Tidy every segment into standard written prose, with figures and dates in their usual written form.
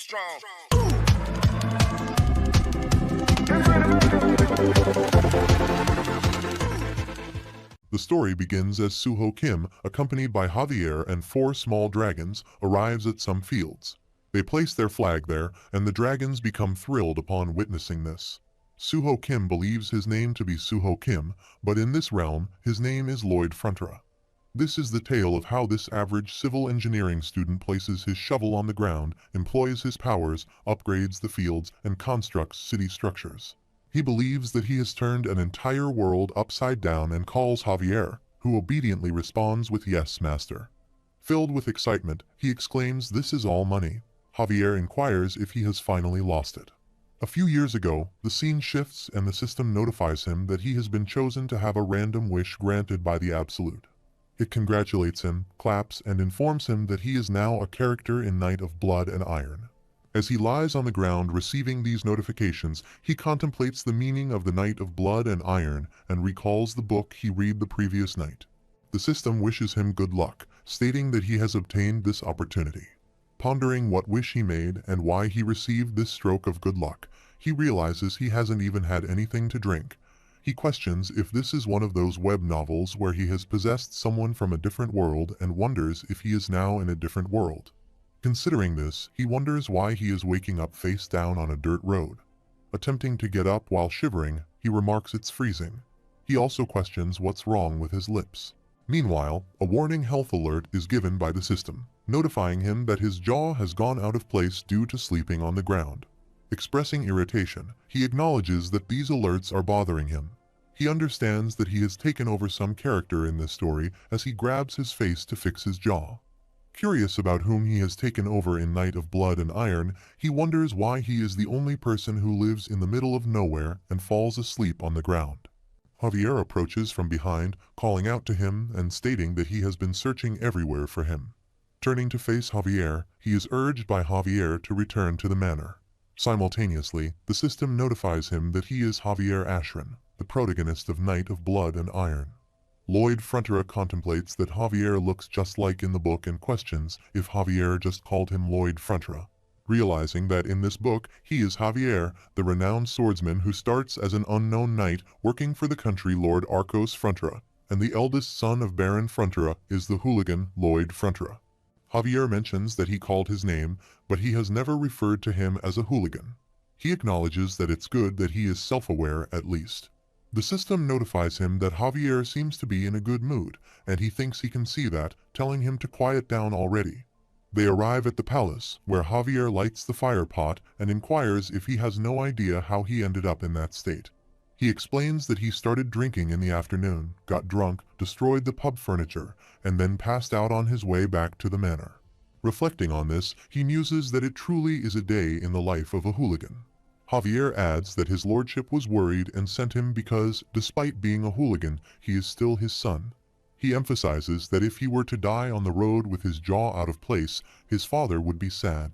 strong. The story begins as Soo Ho Kim, accompanied by Javier and 4 small dragons, arrives at some fields. They place their flag there, and the dragons become thrilled upon witnessing this. Soo Ho Kim believes his name to be Soo Ho Kim, but in this realm, his name is Lloyd Frontera. This is the tale of how this average civil engineering student places his shovel on the ground, employs his powers, upgrades the fields, and constructs city structures. He believes that he has turned an entire world upside down and calls Javier, who obediently responds with "Yes, master." Filled with excitement, he exclaims, "This is all money." Javier inquires if he has finally lost it. A few years ago, the scene shifts and the system notifies him that he has been chosen to have a random wish granted by the Absolute. It congratulates him, claps, and informs him that he is now a character in Knight of Blood and Iron. As he lies on the ground receiving these notifications, he contemplates the meaning of the Knight of Blood and Iron and recalls the book he read the previous night. The system wishes him good luck, stating that he has obtained this opportunity. Pondering what wish he made and why he received this stroke of good luck, he realizes he hasn't even had anything to drink. He questions if this is one of those web novels where he has possessed someone from a different world and wonders if he is now in a different world. Considering this, he wonders why he is waking up face down on a dirt road. Attempting to get up while shivering, he remarks it's freezing. He also questions what's wrong with his lips. Meanwhile, a warning health alert is given by the system, notifying him that his jaw has gone out of place due to sleeping on the ground. Expressing irritation, he acknowledges that these alerts are bothering him. He understands that he has taken over some character in this story as he grabs his face to fix his jaw. Curious about whom he has taken over in Knight of Blood and Iron, he wonders why he is the only person who lives in the middle of nowhere and falls asleep on the ground. Javier approaches from behind, calling out to him and stating that he has been searching everywhere for him. Turning to face Javier, he is urged by Javier to return to the manor. Simultaneously, the system notifies him that he is Javier Ashran, the protagonist of Knight of Blood and Iron. Lloyd Frontera contemplates that Javier looks just like in the book and questions if Javier just called him Lloyd Frontera. Realizing that in this book, he is Javier, the renowned swordsman who starts as an unknown knight working for the country Lord Arcos Frontera, and the eldest son of Baron Frontera is the hooligan Lloyd Frontera. Javier mentions that he called his name, but he has never referred to him as a hooligan. He acknowledges that it's good that he is self-aware at least. The system notifies him that Javier seems to be in a good mood, and he thinks he can see that, telling him to quiet down already. They arrive at the palace, where Javier lights the fire pot and inquires if he has no idea how he ended up in that state. He explains that he started drinking in the afternoon, got drunk, destroyed the pub furniture, and then passed out on his way back to the manor. Reflecting on this, he muses that it truly is a day in the life of a hooligan. Javier adds that his lordship was worried and sent him because, despite being a hooligan, he is still his son. He emphasizes that if he were to die on the road with his jaw out of place, his father would be sad.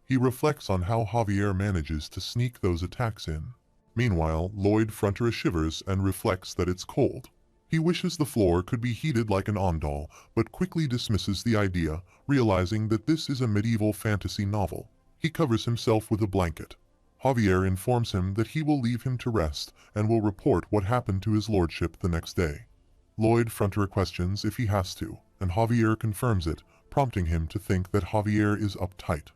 He reflects on how Javier manages to sneak those attacks in. Meanwhile, Lloyd Frontera shivers and reflects that it's cold. He wishes the floor could be heated like an ondol, but quickly dismisses the idea, realizing that this is a medieval fantasy novel. He covers himself with a blanket. Javier informs him that he will leave him to rest and will report what happened to his lordship the next day. Lloyd Frontera questions if he has to, and Javier confirms it, prompting him to think that Javier is uptight.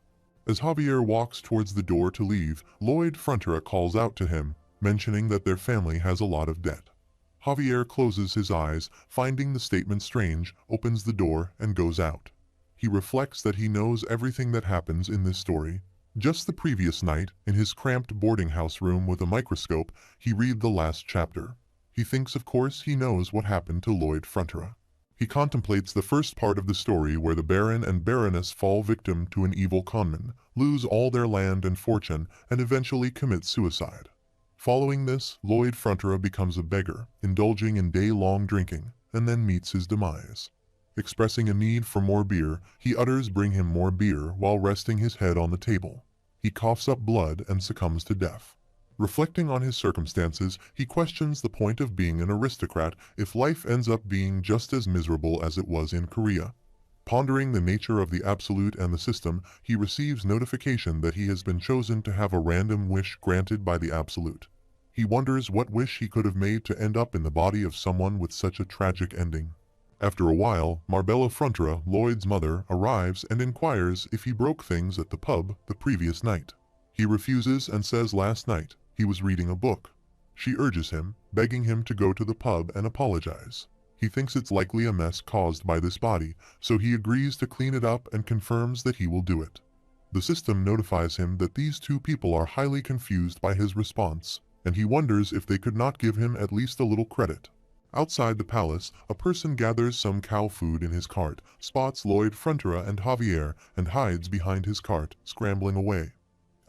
As Javier walks towards the door to leave, Lloyd Frontera calls out to him, mentioning that their family has a lot of debt. Javier closes his eyes, finding the statement strange, opens the door, and goes out. He reflects that he knows everything that happens in this story. Just the previous night, in his cramped boarding house room with a microscope, he read the last chapter. He thinks of course he knows what happened to Lloyd Frontera. He contemplates the first part of the story where the Baron and Baroness fall victim to an evil conman, lose all their land and fortune, and eventually commit suicide. Following this, Lloyd Frontera becomes a beggar, indulging in day-long drinking, and then meets his demise. Expressing a need for more beer, he utters "bring him more beer" while resting his head on the table. He coughs up blood and succumbs to death. Reflecting on his circumstances, he questions the point of being an aristocrat if life ends up being just as miserable as it was in Korea. Pondering the nature of the Absolute and the system, he receives notification that he has been chosen to have a random wish granted by the Absolute. He wonders what wish he could have made to end up in the body of someone with such a tragic ending. After a while, Baron Frontera, Lloyd's mother, arrives and inquires if he broke things at the pub the previous night. He refuses and says last night he was reading a book. She urges him, begging him to go to the pub and apologize. He thinks it's likely a mess caused by this body, so he agrees to clean it up and confirms that he will do it. The system notifies him that these two people are highly confused by his response, and he wonders if they could not give him at least a little credit. Outside the palace, a person gathers some cow food in his cart, spots Lloyd Frontera and Javier, and hides behind his cart, scrambling away.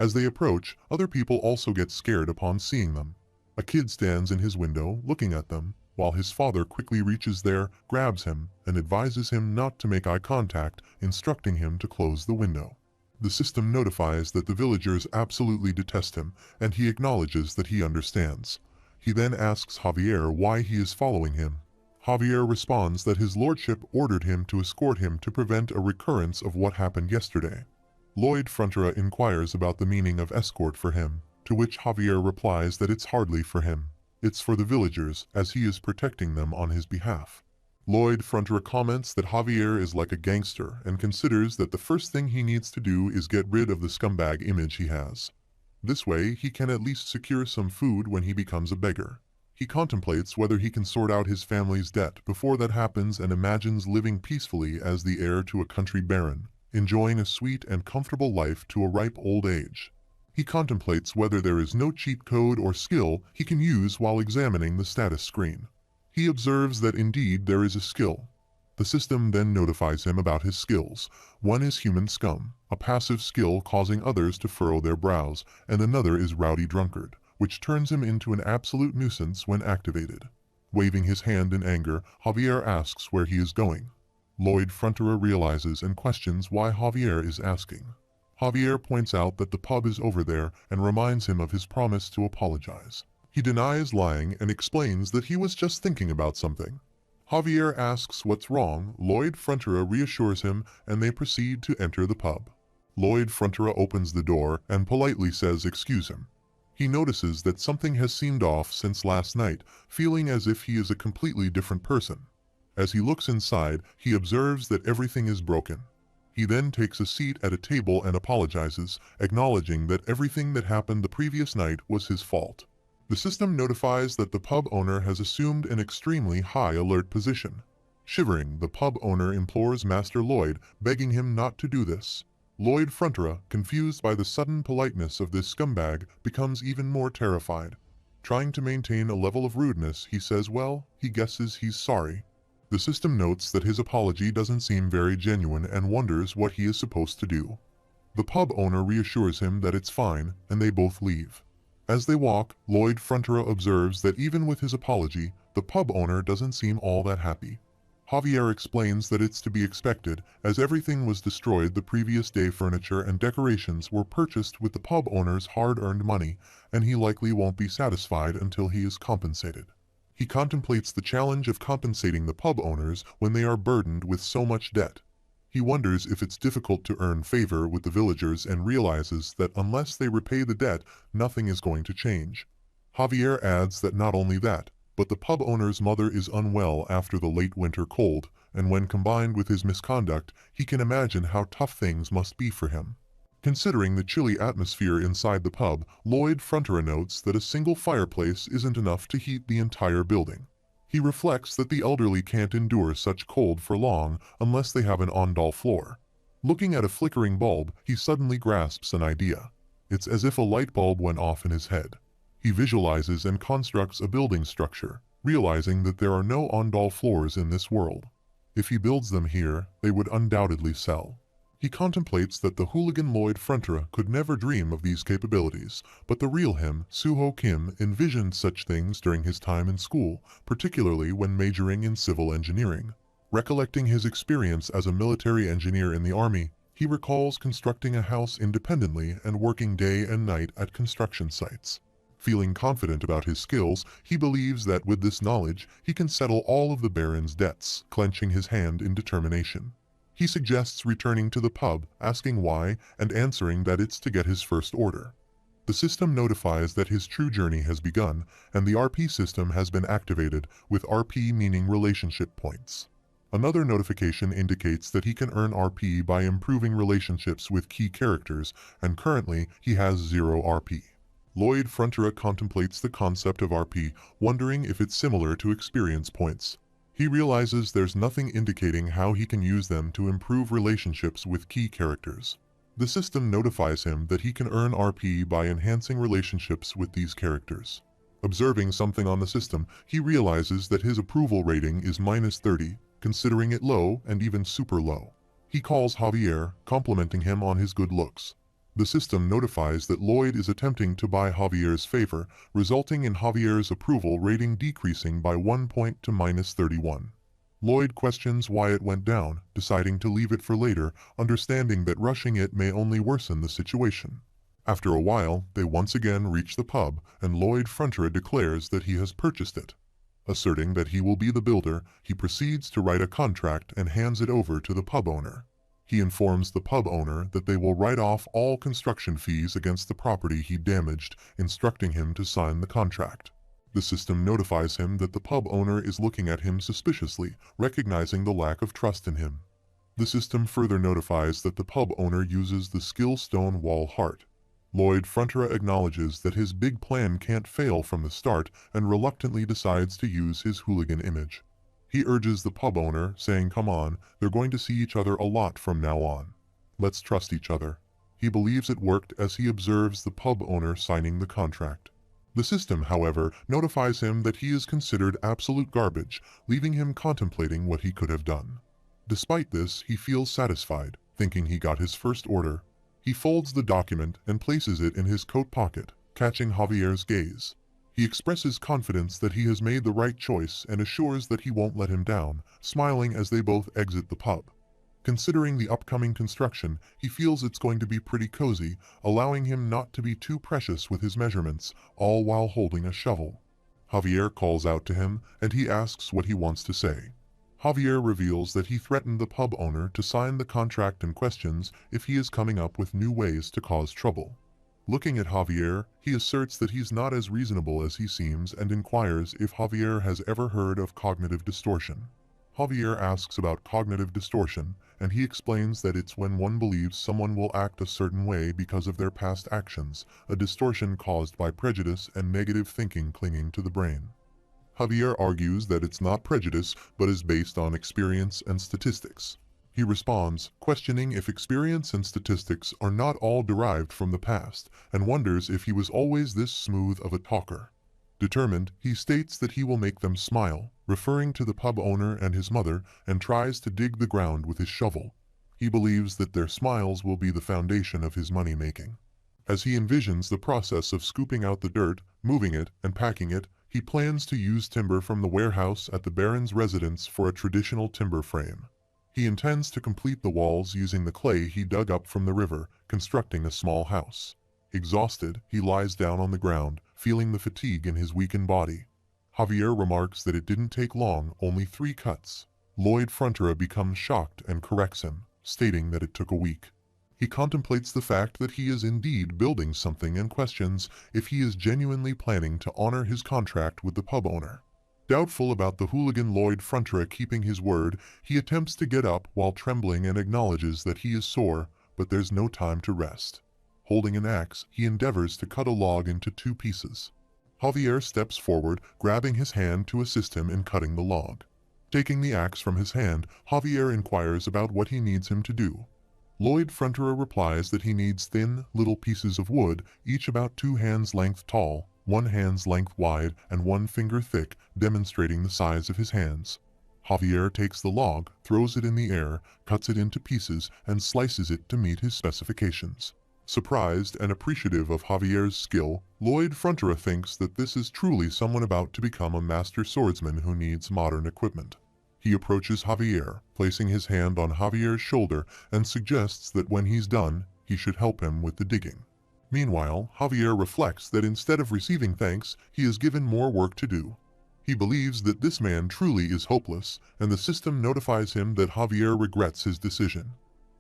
As they approach, other people also get scared upon seeing them. A kid stands in his window, looking at them, while his father quickly reaches there, grabs him, and advises him not to make eye contact, instructing him to close the window. The system notifies that the villagers absolutely detest him, and he acknowledges that he understands. He then asks Javier why he is following him. Javier responds that his lordship ordered him to escort him to prevent a recurrence of what happened yesterday. Lloyd Frontera inquires about the meaning of escort for him, to which Javier replies that it's hardly for him. It's for the villagers, as he is protecting them on his behalf. Lloyd Frontera comments that Javier is like a gangster and considers that the first thing he needs to do is get rid of the scumbag image he has. This way, he can at least secure some food when he becomes a beggar. He contemplates whether he can sort out his family's debt before that happens and imagines living peacefully as the heir to a country baron, enjoying a sweet and comfortable life to a ripe old age. He contemplates whether there is no cheat code or skill he can use while examining the status screen. He observes that indeed there is a skill. The system then notifies him about his skills. One is Human Scum, a passive skill causing others to furrow their brows, and another is Rowdy Drunkard, which turns him into an absolute nuisance when activated. Waving his hand in anger, Javier asks where he is going. Lloyd Frontera realizes and questions why Javier is asking. Javier points out that the pub is over there and reminds him of his promise to apologize. He denies lying and explains that he was just thinking about something. Javier asks what's wrong, Lloyd Frontera reassures him, and they proceed to enter the pub. Lloyd Frontera opens the door and politely says excuse him. He notices that something has seemed off since last night, feeling as if he is a completely different person. As he looks inside, he observes that everything is broken. He then takes a seat at a table and apologizes, acknowledging that everything that happened the previous night was his fault. The system notifies that the pub owner has assumed an extremely high alert position. Shivering, the pub owner implores Master Lloyd, begging him not to do this. Lloyd Frontera, confused by the sudden politeness of this scumbag, becomes even more terrified. Trying to maintain a level of rudeness, he says well, he guesses he's sorry. The system notes that his apology doesn't seem very genuine and wonders what he is supposed to do. The pub owner reassures him that it's fine, and they both leave. As they walk, Lloyd Frontera observes that even with his apology, the pub owner doesn't seem all that happy. Javier explains that it's to be expected, as everything was destroyed the previous day. Furniture and decorations were purchased with the pub owner's hard-earned money, and he likely won't be satisfied until he is compensated. He contemplates the challenge of compensating the pub owners when they are burdened with so much debt. He wonders if it's difficult to earn favor with the villagers and realizes that unless they repay the debt, nothing is going to change. Javier adds that not only that, but the pub owner's mother is unwell after the late winter cold, and when combined with his misconduct, he can imagine how tough things must be for him. Considering the chilly atmosphere inside the pub, Lloyd Frontera notes that a single fireplace isn't enough to heat the entire building. He reflects that the elderly can't endure such cold for long unless they have an ondal floor. Looking at a flickering bulb, he suddenly grasps an idea. It's as if a light bulb went off in his head. He visualizes and constructs a building structure, realizing that there are no ondal floors in this world. If he builds them here, they would undoubtedly sell. He contemplates that the hooligan Lloyd Frontera could never dream of these capabilities, but the real him, Soo Ho envisioned such things during his time in school, particularly when majoring in civil engineering. Recollecting his experience as a military engineer in the army, he recalls constructing a house independently and working day and night at construction sites. Feeling confident about his skills, he believes that with this knowledge, he can settle all of the Baron's debts, clenching his hand in determination. He suggests returning to the pub, asking why, and answering that it's to get his first order. The system notifies that his true journey has begun, and the RP system has been activated, with RP meaning relationship points. Another notification indicates that he can earn RP by improving relationships with key characters, and currently he has 0 RP. Lloyd Frontera contemplates the concept of RP, wondering if it's similar to experience points. He realizes there's nothing indicating how he can use them to improve relationships with key characters. The system notifies him that he can earn RP by enhancing relationships with these characters. Observing something on the system, he realizes that his approval rating is -30, considering it low and even super low. He calls Javier, complimenting him on his good looks. The system notifies that Lloyd is attempting to buy Javier's favor, resulting in Javier's approval rating decreasing by 1 point to -31. Lloyd questions why it went down, deciding to leave it for later, understanding that rushing it may only worsen the situation. After a while, they once again reach the pub, and Lloyd Frontera declares that he has purchased it. Asserting that he will be the builder, he proceeds to write a contract and hands it over to the pub owner. He informs the pub owner that they will write off all construction fees against the property he damaged, instructing him to sign the contract. The system notifies him that the pub owner is looking at him suspiciously, recognizing the lack of trust in him. The system further notifies that the pub owner uses the skill stone wall heart. Lloyd Frontera acknowledges that his big plan can't fail from the start and reluctantly decides to use his hooligan image. He urges the pub owner, saying, "Come on, they're going to see each other a lot from now on. Let's trust each other." He believes it worked as he observes the pub owner signing the contract. The system, however, notifies him that he is considered absolute garbage, leaving him contemplating what he could have done. Despite this, he feels satisfied, thinking he got his first order. He folds the document and places it in his coat pocket, catching Javier's gaze. He expresses confidence that he has made the right choice and assures that he won't let him down, smiling as they both exit the pub. Considering the upcoming construction, he feels it's going to be pretty cozy, allowing him not to be too precious with his measurements, all while holding a shovel. Javier calls out to him, and he asks what he wants to say. Javier reveals that he threatened the pub owner to sign the contract and questions if he is coming up with new ways to cause trouble. Looking at Javier, he asserts that he's not as reasonable as he seems and inquires if Javier has ever heard of cognitive distortion. Javier asks about cognitive distortion, and he explains that it's when one believes someone will act a certain way because of their past actions, a distortion caused by prejudice and negative thinking clinging to the brain. Javier argues that it's not prejudice, but is based on experience and statistics. He responds, questioning if experience and statistics are not all derived from the past, and wonders if he was always this smooth of a talker. Determined, he states that he will make them smile, referring to the pub owner and his mother, and tries to dig the ground with his shovel. He believes that their smiles will be the foundation of his money-making. As he envisions the process of scooping out the dirt, moving it, and packing it, he plans to use timber from the warehouse at the Baron's residence for a traditional timber frame. He intends to complete the walls using the clay he dug up from the river, constructing a small house. Exhausted, he lies down on the ground, feeling the fatigue in his weakened body. Javier remarks that it didn't take long, only 3 cuts. Lloyd Frontera becomes shocked and corrects him, stating that it took a week. He contemplates the fact that he is indeed building something and questions if he is genuinely planning to honor his contract with the pub owner. Doubtful about the hooligan Lloyd Frontera keeping his word, he attempts to get up while trembling and acknowledges that he is sore, but there's no time to rest. Holding an axe, he endeavors to cut a log into 2 pieces. Javier steps forward, grabbing his hand to assist him in cutting the log. Taking the axe from his hand, Javier inquires about what he needs him to do. Lloyd Frontera replies that he needs thin, little pieces of wood, each about 2 hands length tall, 1 hand's length wide, and 1 finger thick, demonstrating the size of his hands. Javier takes the log, throws it in the air, cuts it into pieces, and slices it to meet his specifications. Surprised and appreciative of Javier's skill, Lloyd Frontera thinks that this is truly someone about to become a master swordsman who needs modern equipment. He approaches Javier, placing his hand on Javier's shoulder, and suggests that when he's done, he should help him with the digging. Meanwhile, Javier reflects that instead of receiving thanks, he is given more work to do. He believes that this man truly is hopeless, and the system notifies him that Javier regrets his decision.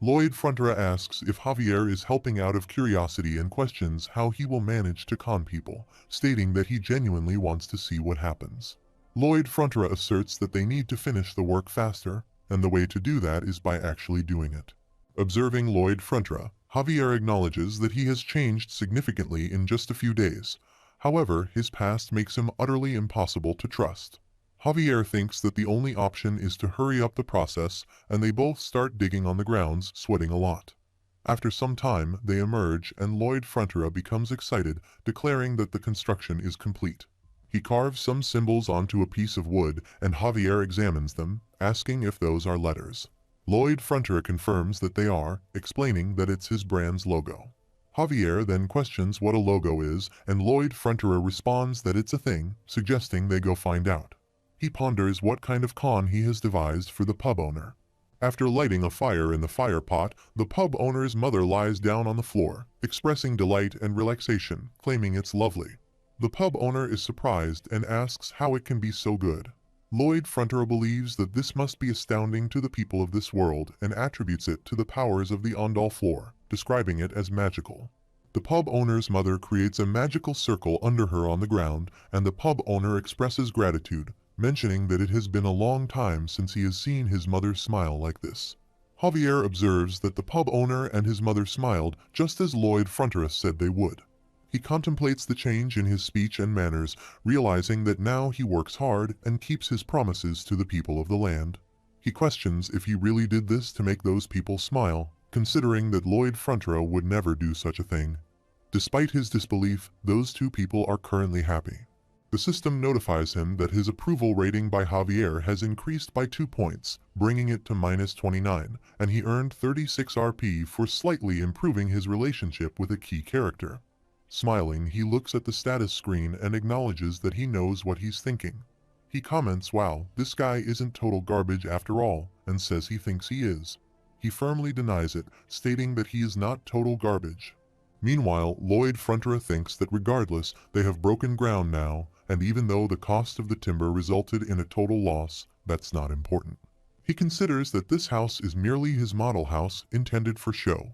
Lloyd Frontera asks if Javier is helping out of curiosity and questions how he will manage to con people, stating that he genuinely wants to see what happens. Lloyd Frontera asserts that they need to finish the work faster, and the way to do that is by actually doing it. Observing Lloyd Frontera, Javier acknowledges that he has changed significantly in just a few days. However, his past makes him utterly impossible to trust. Javier thinks that the only option is to hurry up the process, and they both start digging on the grounds, sweating a lot. After some time, they emerge and Lloyd Frontera becomes excited, declaring that the construction is complete. He carves some symbols onto a piece of wood and Javier examines them, asking if those are letters. Lloyd Frontera confirms that they are, explaining that it's his brand's logo. Javier then questions what a logo is, and Lloyd Frontera responds that it's a thing, suggesting they go find out. He ponders what kind of con he has devised for the pub owner. After lighting a fire in the fire pot, the pub owner's mother lies down on the floor, expressing delight and relaxation, claiming it's lovely. The pub owner is surprised and asks how it can be so good. Lloyd Frontera believes that this must be astounding to the people of this world and attributes it to the powers of the Ondal floor, describing it as magical. The pub owner's mother creates a magical circle under her on the ground, and the pub owner expresses gratitude, mentioning that it has been a long time since he has seen his mother smile like this. Javier observes that the pub owner and his mother smiled just as Lloyd Frontera said they would. He contemplates the change in his speech and manners, realizing that now he works hard and keeps his promises to the people of the land. He questions if he really did this to make those people smile, considering that Lloyd Frontera would never do such a thing. Despite his disbelief, those two people are currently happy. The system notifies him that his approval rating by Javier has increased by 2 points, bringing it to -29, and he earned 36 RP for slightly improving his relationship with a key character. Smiling, he looks at the status screen and acknowledges that he knows what he's thinking. He comments, "Wow, this guy isn't total garbage after all," and says he thinks he is. He firmly denies it, stating that he is not total garbage. Meanwhile, Lloyd Frontera thinks that regardless, they have broken ground now, and even though the cost of the timber resulted in a total loss, that's not important. He considers that this house is merely his model house, intended for show.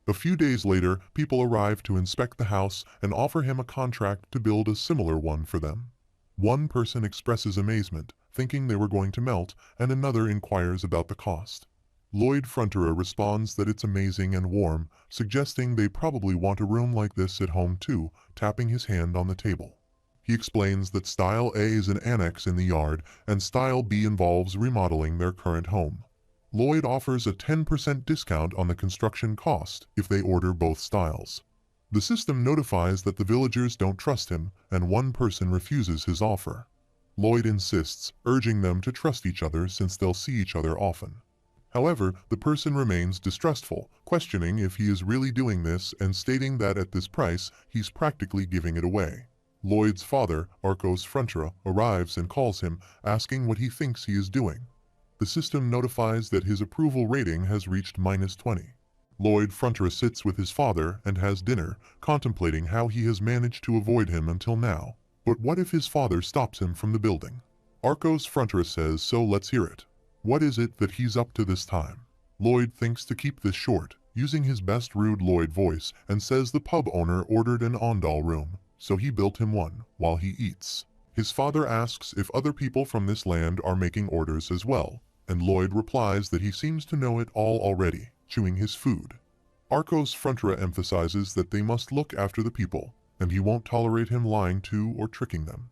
A few days later, people arrive to inspect the house and offer him a contract to build a similar one for them. One person expresses amazement, thinking they were going to melt, and another inquires about the cost. Lloyd Frontera responds that it's amazing and warm, suggesting they probably want a room like this at home too, tapping his hand on the table. He explains that Style A is an annex in the yard, and Style B involves remodeling their current home. Lloyd offers a 10% discount on the construction cost if they order both styles. The system notifies that the villagers don't trust him, and one person refuses his offer. Lloyd insists, urging them to trust each other since they'll see each other often. However, the person remains distrustful, questioning if he is really doing this and stating that at this price, he's practically giving it away. Lloyd's father, Arcos Frontera, arrives and calls him, asking what he thinks he is doing. The system notifies that his approval rating has reached -20. Lloyd Frontera sits with his father and has dinner, contemplating how he has managed to avoid him until now. But what if his father stops him from the building? Arcos Frontera says, so let's hear it. What is it that he's up to this time? Lloyd thinks to keep this short, using his best rude Lloyd voice, and says the pub owner ordered an Ondal room, so he built him one, while he eats. His father asks if other people from this land are making orders as well, and Lloyd replies that he seems to know it all already, chewing his food. Arcos Frontera emphasizes that they must look after the people, and he won't tolerate him lying to or tricking them.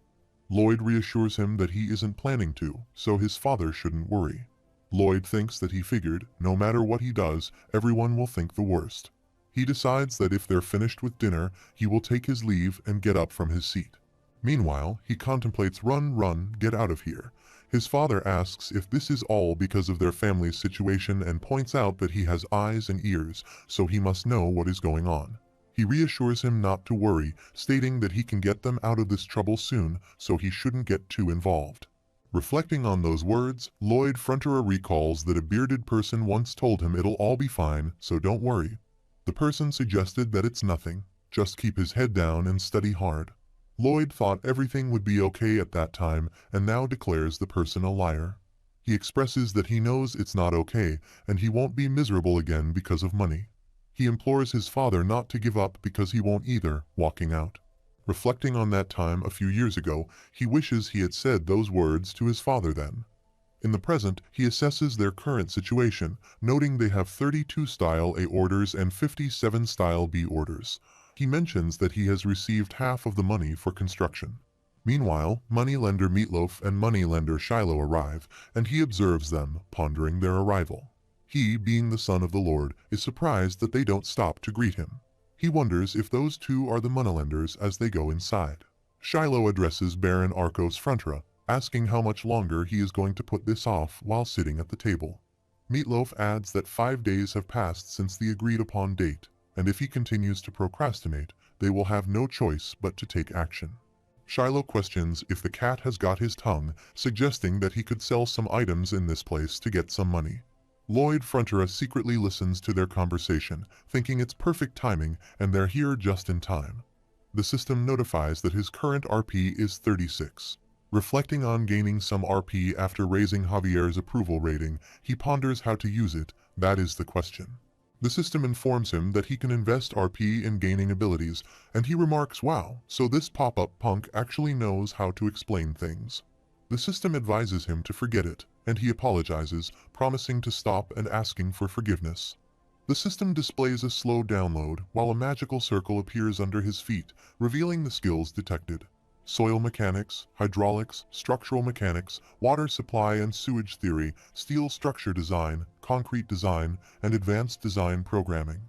Lloyd reassures him that he isn't planning to, so his father shouldn't worry. Lloyd thinks that he figured, no matter what he does, everyone will think the worst. He decides that if they're finished with dinner, he will take his leave and get up from his seat. Meanwhile, he contemplates run, get out of here. His father asks if this is all because of their family's situation and points out that he has eyes and ears, so he must know what is going on. He reassures him not to worry, stating that he can get them out of this trouble soon, so he shouldn't get too involved. Reflecting on those words, Lloyd Frontera recalls that a bearded person once told him it'll all be fine, so don't worry. The person suggested that it's nothing, just keep his head down and study hard. Lloyd thought everything would be okay at that time and now declares the person a liar. He expresses that he knows it's not okay and he won't be miserable again because of money. He implores his father not to give up because he won't either, walking out. Reflecting on that time a few years ago, he wishes he had said those words to his father then. In the present, he assesses their current situation, noting they have 32 Style A orders and 57 Style B orders. He mentions that he has received half of the money for construction. Meanwhile, moneylender Meatloaf and moneylender Shiloh arrive, and he observes them, pondering their arrival. He, being the son of the Lord, is surprised that they don't stop to greet him. He wonders if those two are the moneylenders as they go inside. Shiloh addresses Baron Frontera, asking how much longer he is going to put this off while sitting at the table. Meatloaf adds that 5 days have passed since the agreed-upon date, and if he continues to procrastinate, they will have no choice but to take action. Shiloh questions if the cat has got his tongue, suggesting that he could sell some items in this place to get some money. Lloyd Frontera secretly listens to their conversation, thinking it's perfect timing and they're here just in time. The system notifies that his current RP is 36. Reflecting on gaining some RP after raising Javier's approval rating, he ponders how to use it. That is the question. The system informs him that he can invest RP in gaining abilities, and he remarks, "Wow, so this pop-up punk actually knows how to explain things." The system advises him to forget it, and he apologizes, promising to stop and asking for forgiveness. The system displays a slow download while a magical circle appears under his feet, revealing the skills detected. Soil mechanics, hydraulics, structural mechanics, water supply and sewage theory, steel structure design, concrete design, and advanced design programming.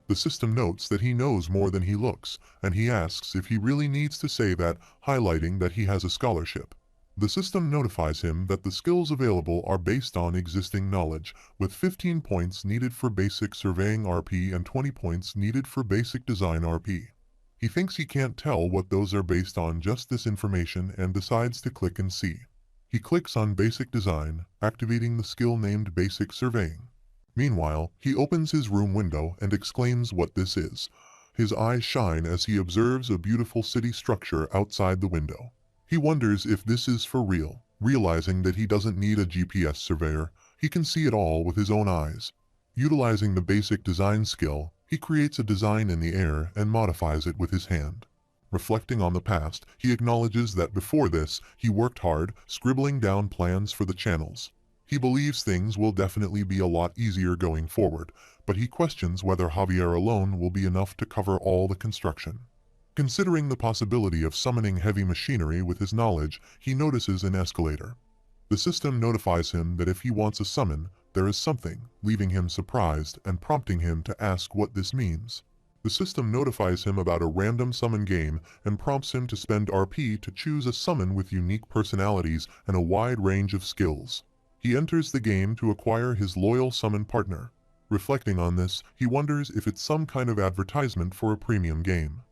The system notes that he knows more than he looks, and he asks if he really needs to say that, highlighting that he has a scholarship. The system notifies him that the skills available are based on existing knowledge, with 15 points needed for basic surveying RP and 20 points needed for basic design RP. He thinks he can't tell what those are based on just this information and decides to click and see. He clicks on Basic Design, activating the skill named Basic Surveying. Meanwhile, he opens his room window and exclaims what this is. His eyes shine as he observes a beautiful city structure outside the window. He wonders if this is for real, realizing that he doesn't need a GPS surveyor, he can see it all with his own eyes. Utilizing the basic design skill, he creates a design in the air and modifies it with his hand. Reflecting on the past, he acknowledges that before this, he worked hard, scribbling down plans for the channels. He believes things will definitely be a lot easier going forward, but he questions whether Javier alone will be enough to cover all the construction. Considering the possibility of summoning heavy machinery with his knowledge, he notices an escalator. The system notifies him that if he wants a summon, there is something, leaving him surprised and prompting him to ask what this means. The system notifies him about a random summon game and prompts him to spend RP to choose a summon with unique personalities and a wide range of skills. He enters the game to acquire his loyal summon partner. Reflecting on this, he wonders if it's some kind of advertisement for a premium game.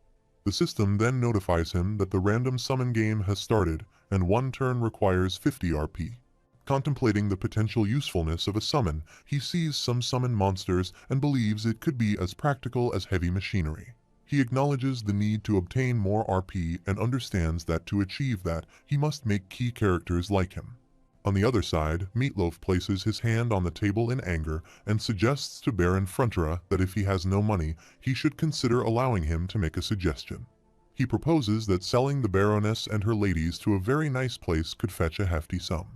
The system then notifies him that the random summon game has started, and one turn requires 50 RP. Contemplating the potential usefulness of a summon, he sees some summon monsters and believes it could be as practical as heavy machinery. He acknowledges the need to obtain more RP and understands that to achieve that, he must make key characters like him. On the other side, Meatloaf places his hand on the table in anger and suggests to Baron Frontera that if he has no money, he should consider allowing him to make a suggestion. He proposes that selling the Baroness and her ladies to a very nice place could fetch a hefty sum.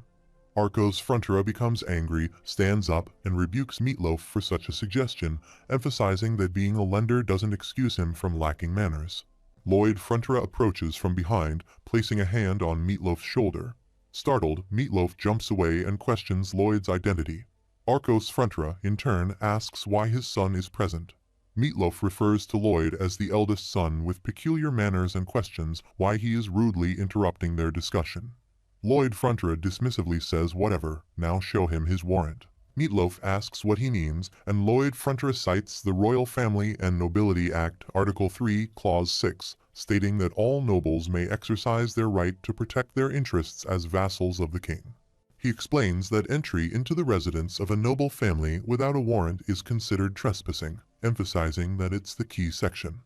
Frontera becomes angry, stands up, and rebukes Meatloaf for such a suggestion, emphasizing that being a lender doesn't excuse him from lacking manners. Lloyd Frontera approaches from behind, placing a hand on Meatloaf's shoulder. Startled, Meatloaf jumps away and questions Lloyd's identity. Frontera, in turn, asks why his son is present. Meatloaf refers to Lloyd as the eldest son with peculiar manners and questions why he is rudely interrupting their discussion. Lloyd Frontera dismissively says whatever, now show him his warrant. Meatloaf asks what he means, and Lloyd Frontera cites the Royal Family and Nobility Act, Article 3, Clause 6, stating that all nobles may exercise their right to protect their interests as vassals of the king. He explains that entry into the residence of a noble family without a warrant is considered trespassing, emphasizing that it's the key section.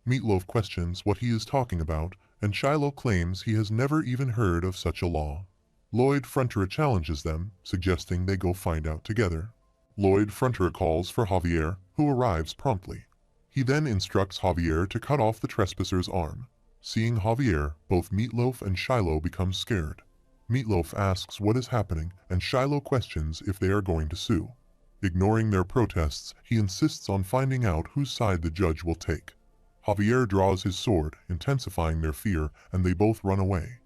Meatloaf questions what he is talking about, and Shiloh claims he has never even heard of such a law. Lloyd Frontera challenges them, suggesting they go find out together. Lloyd Frontera calls for Javier, who arrives promptly. He then instructs Javier to cut off the trespasser's arm. Seeing Javier, both Meatloaf and Shiloh become scared. Meatloaf asks what is happening, and Shiloh questions if they are going to sue. Ignoring their protests, he insists on finding out whose side the judge will take. Javier draws his sword, intensifying their fear, and they both run away.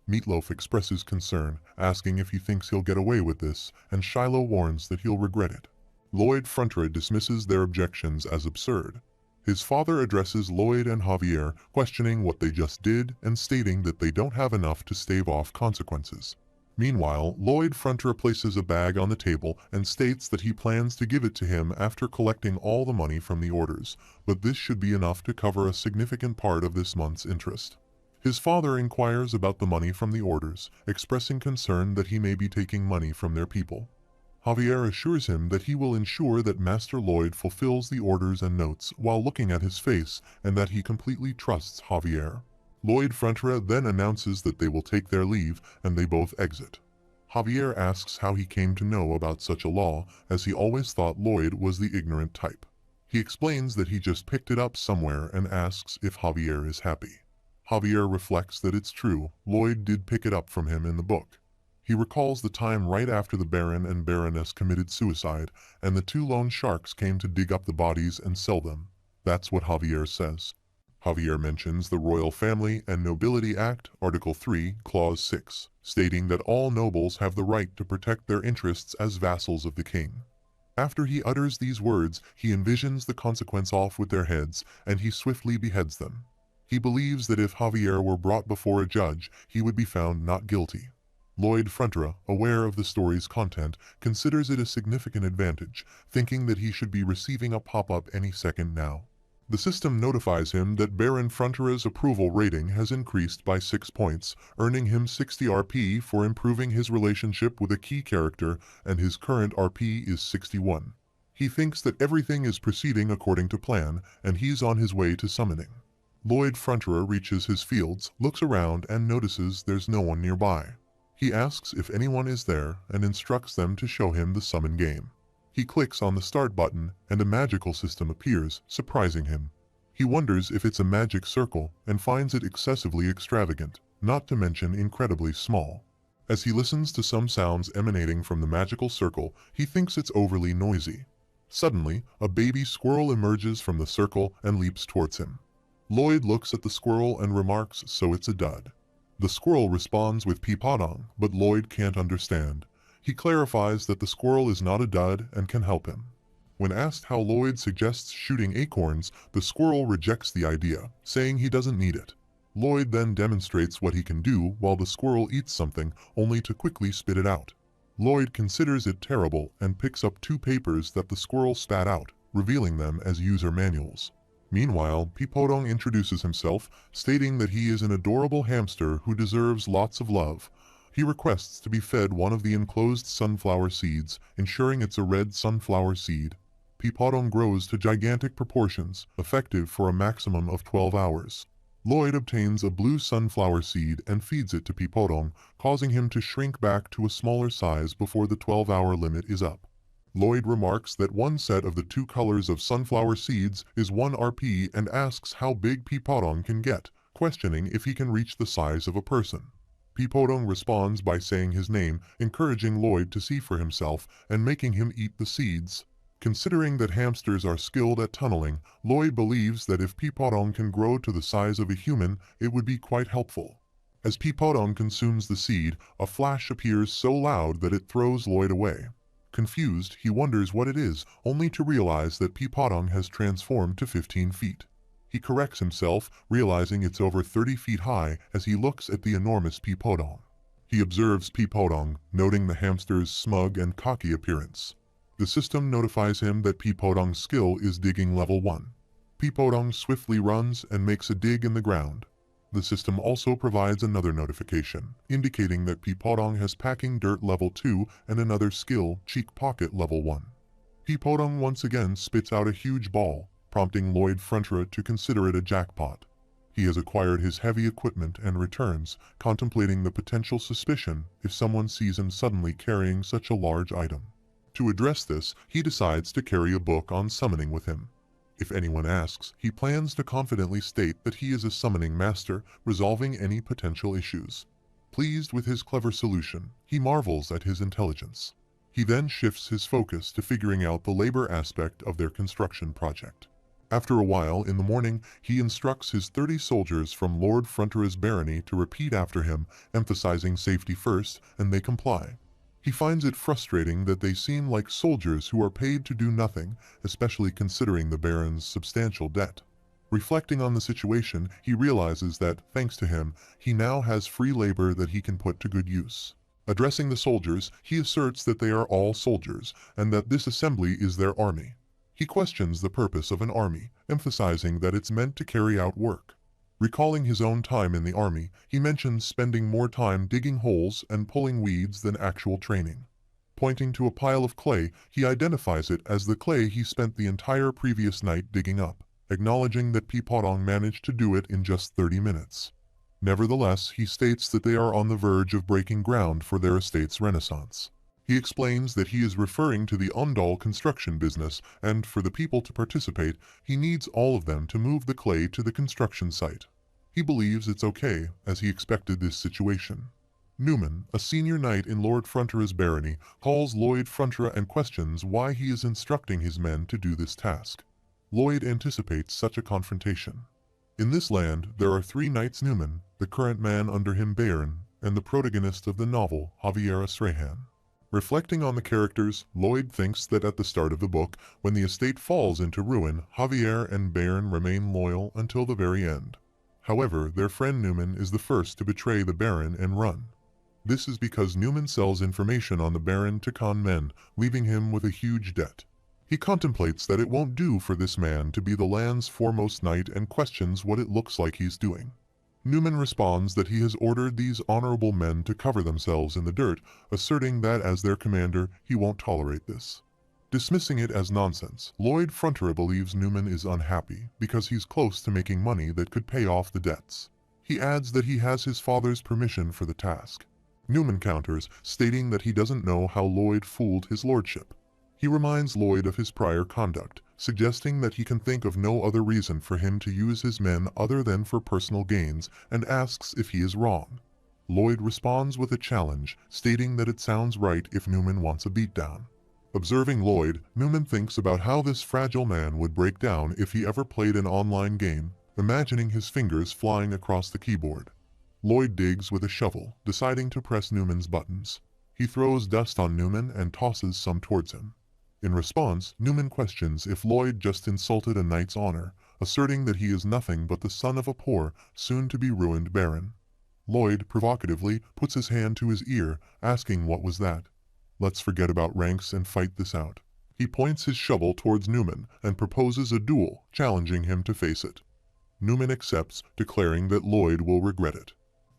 Meatloaf expresses concern, asking if he thinks he'll get away with this, and Shiloh warns that he'll regret it. Lloyd Frontera dismisses their objections as absurd. His father addresses Lloyd and Javier, questioning what they just did and stating that they don't have enough to stave off consequences. Meanwhile, Lloyd Frontera places a bag on the table and states that he plans to give it to him after collecting all the money from the orders, but this should be enough to cover a significant part of this month's interest. His father inquires about the money from the orders, expressing concern that he may be taking money from their people. Javier assures him that he will ensure that Master Lloyd fulfills the orders and notes while looking at his face, and that he completely trusts Javier. Lloyd Frontera then announces that they will take their leave, and they both exit. Javier asks how he came to know about such a law, as he always thought Lloyd was the ignorant type. He explains that he just picked it up somewhere and asks if Javier is happy. Javier reflects that it's true, Lloyd did pick it up from him in the book. He recalls the time right after the Baron and Baroness committed suicide, and the two loan sharks came to dig up the bodies and sell them. That's what Javier says. Javier mentions the Royal Family and Nobility Act, Article 3, Clause 6, stating that all nobles have the right to protect their interests as vassals of the king. After he utters these words, he envisions the consequence off with their heads, and he swiftly beheads them. He believes that if Javier were brought before a judge, he would be found not guilty. Lloyd Frontera, aware of the story's content, considers it a significant advantage, thinking that he should be receiving a pop-up any second now. The system notifies him that Baron Frontera's approval rating has increased by 6 points, earning him 60 RP for improving his relationship with a key character, and his current RP is 61. He thinks that everything is proceeding according to plan, and he's on his way to summoning. Lloyd Frontera reaches his fields, looks around, and notices there's no one nearby. He asks if anyone is there and instructs them to show him the summon game. He clicks on the start button and a magical system appears, surprising him. He wonders if it's a magic circle and finds it excessively extravagant, not to mention incredibly small. As he listens to some sounds emanating from the magical circle, he thinks it's overly noisy. Suddenly, a baby squirrel emerges from the circle and leaps towards him. Lloyd looks at the squirrel and remarks, "So it's a dud." The squirrel responds with Peepodong, but Lloyd can't understand. He clarifies that the squirrel is not a dud and can help him. When asked how Lloyd suggests shooting acorns, the squirrel rejects the idea, saying he doesn't need it. Lloyd then demonstrates what he can do while the squirrel eats something, only to quickly spit it out. Lloyd considers it terrible and picks up 2 papers that the squirrel spat out, revealing them as user manuals. Meanwhile, Peepodong introduces himself, stating that he is an adorable hamster who deserves lots of love. He requests to be fed one of the enclosed sunflower seeds, ensuring it's a red sunflower seed. Peepodong grows to gigantic proportions, effective for a maximum of 12 hours. Lloyd obtains a blue sunflower seed and feeds it to Peepodong, causing him to shrink back to a smaller size before the 12-hour limit is up. Lloyd remarks that one set of the 2 colors of sunflower seeds is 1 RP and asks how big Peepodong can get, questioning if he can reach the size of a person. Peepodong responds by saying his name, encouraging Lloyd to see for himself and making him eat the seeds. Considering that hamsters are skilled at tunneling, Lloyd believes that if Peepodong can grow to the size of a human, it would be quite helpful. As Peepodong consumes the seed, a flash appears so loud that it throws Lloyd away. Confused, he wonders what it is, only to realize that Peepodong has transformed to 15 feet. He corrects himself, realizing it's over 30 feet high as he looks at the enormous Peepodong. He observes Peepodong, noting the hamster's smug and cocky appearance. The system notifies him that Peepodong's skill is digging level 1. Peepodong swiftly runs and makes a dig in the ground. The system also provides another notification, indicating that Peepodong has packing dirt level 2 and another skill, cheek pocket level 1. Peepodong once again spits out a huge ball. prompting Lloyd Frontera to consider it a jackpot. He has acquired his heavy equipment and returns, contemplating the potential suspicion if someone sees him suddenly carrying such a large item. To address this, he decides to carry a book on summoning with him. If anyone asks, he plans to confidently state that he is a summoning master, resolving any potential issues. Pleased with his clever solution, he marvels at his intelligence. He then shifts his focus to figuring out the labor aspect of their construction project. After a while, in the morning, he instructs his 30 soldiers from Lord Frontera's barony to repeat after him, emphasizing safety first, and they comply. He finds it frustrating that they seem like soldiers who are paid to do nothing, especially considering the Baron's substantial debt. Reflecting on the situation, he realizes that, thanks to him, he now has free labor that he can put to good use. Addressing the soldiers, he asserts that they are all soldiers, and that this assembly is their army. He questions the purpose of an army, emphasizing that it's meant to carry out work. Recalling his own time in the army, he mentions spending more time digging holes and pulling weeds than actual training. Pointing to a pile of clay, he identifies it as the clay he spent the entire previous night digging up, acknowledging that Pipodong managed to do it in just 30 minutes. Nevertheless, he states that they are on the verge of breaking ground for their estate's renaissance. He explains that he is referring to the Ondal construction business, and for the people to participate, he needs all of them to move the clay to the construction site. He believes it's okay, as he expected this situation. Newman, a senior knight in Lord Frontera's barony, calls Lloyd Frontera and questions why he is instructing his men to do this task. Lloyd anticipates such a confrontation. In this land, there are 3 knights: Newman, the current man under him Baron, and the protagonist of the novel, Javier Asrehan. Reflecting on the characters, Lloyd thinks that at the start of the book, when the estate falls into ruin, Javier and Baron remain loyal until the very end. However, their friend Newman is the first to betray the Baron and run. This is because Newman sells information on the Baron to con men, leaving him with a huge debt. He contemplates that it won't do for this man to be the land's foremost knight and questions what it looks like he's doing. Newman responds that he has ordered these honorable men to cover themselves in the dirt, asserting that as their commander, he won't tolerate this. Dismissing it as nonsense, Lloyd Frontera believes Newman is unhappy because he's close to making money that could pay off the debts. He adds that he has his father's permission for the task. Newman counters, stating that he doesn't know how Lloyd fooled his lordship. He reminds Lloyd of his prior conduct, suggesting that he can think of no other reason for him to use his men other than for personal gains, and asks if he is wrong. Lloyd responds with a challenge, stating that it sounds right if Newman wants a beatdown. Observing Lloyd, Newman thinks about how this fragile man would break down if he ever played an online game, imagining his fingers flying across the keyboard. Lloyd digs with a shovel, deciding to press Newman's buttons. He throws dust on Newman and tosses some towards him. In response, Newman questions if Lloyd just insulted a knight's honor, asserting that he is nothing but the son of a poor, soon-to-be-ruined baron. Lloyd, provocatively, puts his hand to his ear, asking what was that. Let's forget about ranks and fight this out. He points his shovel towards Newman and proposes a duel, challenging him to face it. Newman accepts, declaring that Lloyd will regret it.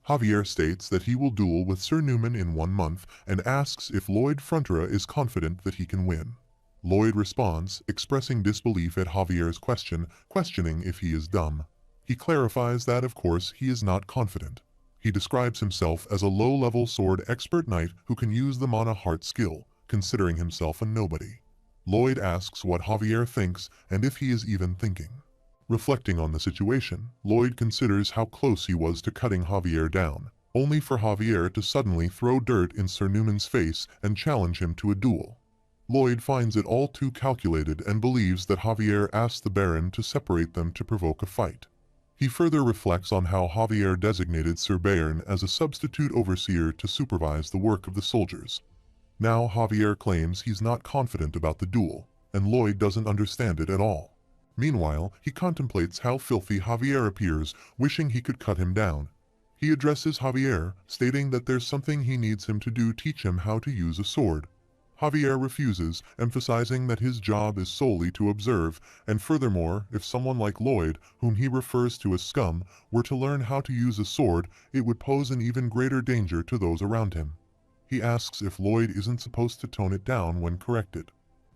Javier states that he will duel with Sir Newman in 1 month and asks if Lloyd Frontera is confident that he can win. Lloyd responds, expressing disbelief at Javier's question, questioning if he is dumb. He clarifies that, of course, he is not confident. He describes himself as a low-level sword expert knight who can use them on a heart skill, considering himself a nobody. Lloyd asks what Javier thinks and if he is even thinking. Reflecting on the situation, Lloyd considers how close he was to cutting Javier down, only for Javier to suddenly throw dirt in Sir Newman's face and challenge him to a duel. Lloyd finds it all too calculated and believes that Javier asked the Baron to separate them to provoke a fight. He further reflects on how Javier designated Sir Baron as a substitute overseer to supervise the work of the soldiers. Now Javier claims he's not confident about the duel, and Lloyd doesn't understand it at all. Meanwhile, he contemplates how filthy Javier appears, wishing he could cut him down. He addresses Javier, stating that there's something he needs him to do, teach him how to use a sword. Javier refuses, emphasizing that his job is solely to observe, and furthermore, if someone like Lloyd, whom he refers to as scum, were to learn how to use a sword, it would pose an even greater danger to those around him. He asks if Lloyd isn't supposed to tone it down when corrected.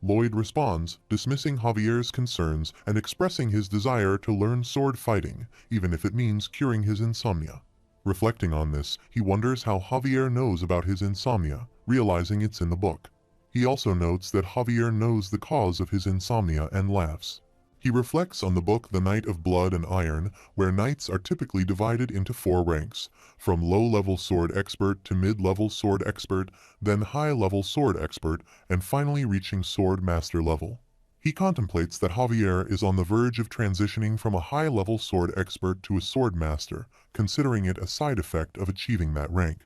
Lloyd responds, dismissing Javier's concerns and expressing his desire to learn sword fighting, even if it means curing his insomnia. Reflecting on this, he wonders how Javier knows about his insomnia, realizing it's in the book. He also notes that Javier knows the cause of his insomnia and laughs. He reflects on the book The Knight of Blood and Iron, where knights are typically divided into 4 ranks, from low-level sword expert to mid-level sword expert, then high-level sword expert, and finally reaching sword master level. He contemplates that Javier is on the verge of transitioning from a high-level sword expert to a sword master, considering it a side effect of achieving that rank.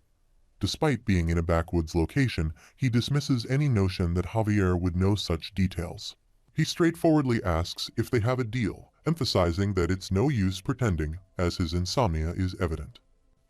Despite being in a backwoods location, he dismisses any notion that Javier would know such details. He straightforwardly asks if they have a deal, emphasizing that it's no use pretending, as his insomnia is evident.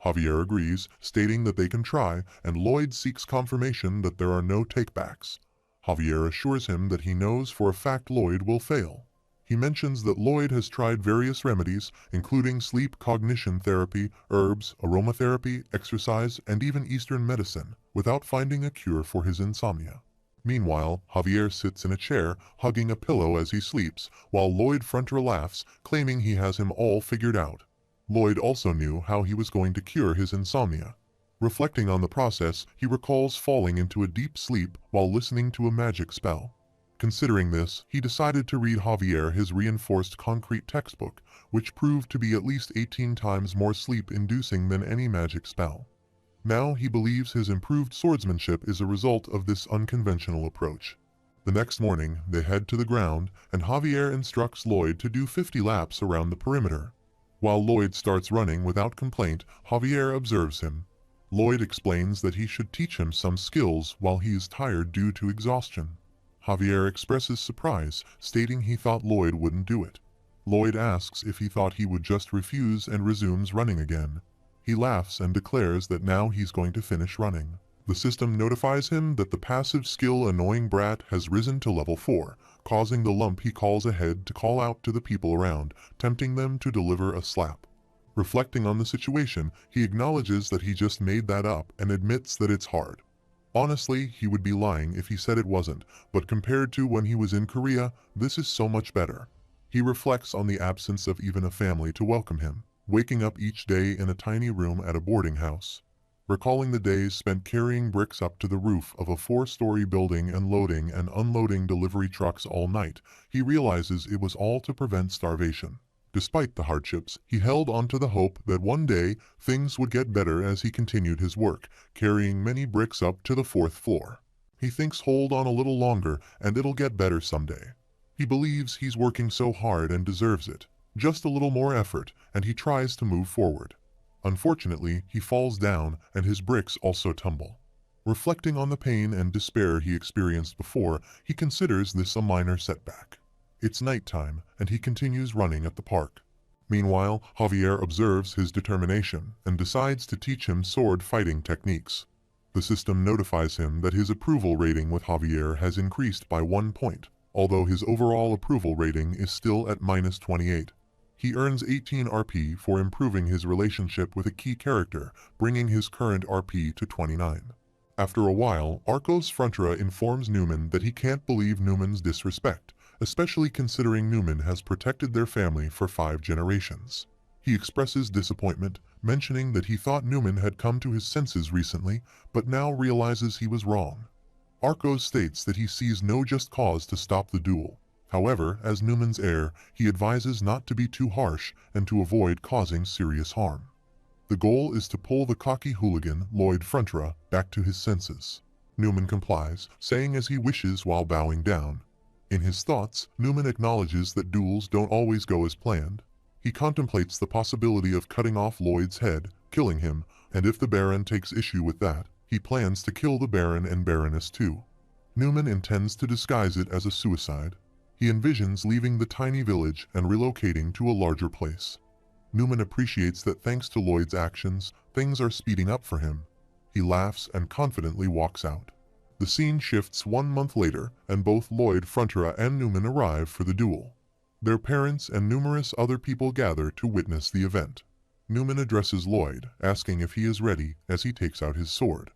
Javier agrees, stating that they can try, and Lloyd seeks confirmation that there are no takebacks. Javier assures him that he knows for a fact Lloyd will fail. He mentions that Lloyd has tried various remedies, including sleep cognition therapy, herbs, aromatherapy, exercise, and even Eastern medicine, without finding a cure for his insomnia. Meanwhile, Javier sits in a chair, hugging a pillow as he sleeps, while Lloyd Frontera laughs, claiming he has him all figured out. Lloyd also knew how he was going to cure his insomnia. Reflecting on the process, he recalls falling into a deep sleep while listening to a magic spell. Considering this, he decided to read Javier his reinforced concrete textbook, which proved to be at least 18 times more sleep-inducing than any magic spell. Now he believes his improved swordsmanship is a result of this unconventional approach. The next morning, they head to the ground, and Javier instructs Lloyd to do 50 laps around the perimeter. While Lloyd starts running without complaint, Javier observes him. Lloyd explains that he should teach him some skills while he is tired due to exhaustion. Javier expresses surprise, stating he thought Lloyd wouldn't do it. Lloyd asks if he thought he would just refuse and resumes running again. He laughs and declares that now he's going to finish running. The system notifies him that the passive skill Annoying Brat has risen to level 4, causing the lump he calls ahead to call out to the people around, tempting them to deliver a slap. Reflecting on the situation, he acknowledges that he just made that up and admits that it's hard. Honestly, he would be lying if he said it wasn't, but compared to when he was in Korea, this is so much better. He reflects on the absence of even a family to welcome him, waking up each day in a tiny room at a boarding house. Recalling the days spent carrying bricks up to the roof of a 4-story building and loading and unloading delivery trucks all night, he realizes it was all to prevent starvation. Despite the hardships, he held on to the hope that one day things would get better as he continued his work, carrying many bricks up to the 4th floor. He thinks hold on a little longer and it'll get better someday. He believes he's working so hard and deserves it. Just a little more effort, and he tries to move forward. Unfortunately, he falls down and his bricks also tumble. Reflecting on the pain and despair he experienced before, he considers this a minor setback. It's nighttime, and he continues running at the park. Meanwhile, Javier observes his determination and decides to teach him sword fighting techniques. The system notifies him that his approval rating with Javier has increased by 1 point, although his overall approval rating is still at -28. He earns 18 RP for improving his relationship with a key character, bringing his current RP to 29. After a while, Arcos Frontera informs Newman that he can't believe Newman's disrespect, especially considering Newman has protected their family for 5 generations. He expresses disappointment, mentioning that he thought Newman had come to his senses recently, but now realizes he was wrong. Arcos states that he sees no just cause to stop the duel. However, as Newman's heir, he advises not to be too harsh and to avoid causing serious harm. The goal is to pull the cocky hooligan, Lloyd Frontera, back to his senses. Newman complies, saying as he wishes while bowing down. In his thoughts, Newman acknowledges that duels don't always go as planned. He contemplates the possibility of cutting off Lloyd's head, killing him, and if the Baron takes issue with that, he plans to kill the Baron and Baroness too. Newman intends to disguise it as a suicide. He envisions leaving the tiny village and relocating to a larger place. Newman appreciates that thanks to Lloyd's actions, things are speeding up for him. He laughs and confidently walks out. The scene shifts 1 month later, and both Lloyd Frontera and Newman arrive for the duel. Their parents and numerous other people gather to witness the event. Newman addresses Lloyd, asking if he is ready as he takes out his sword.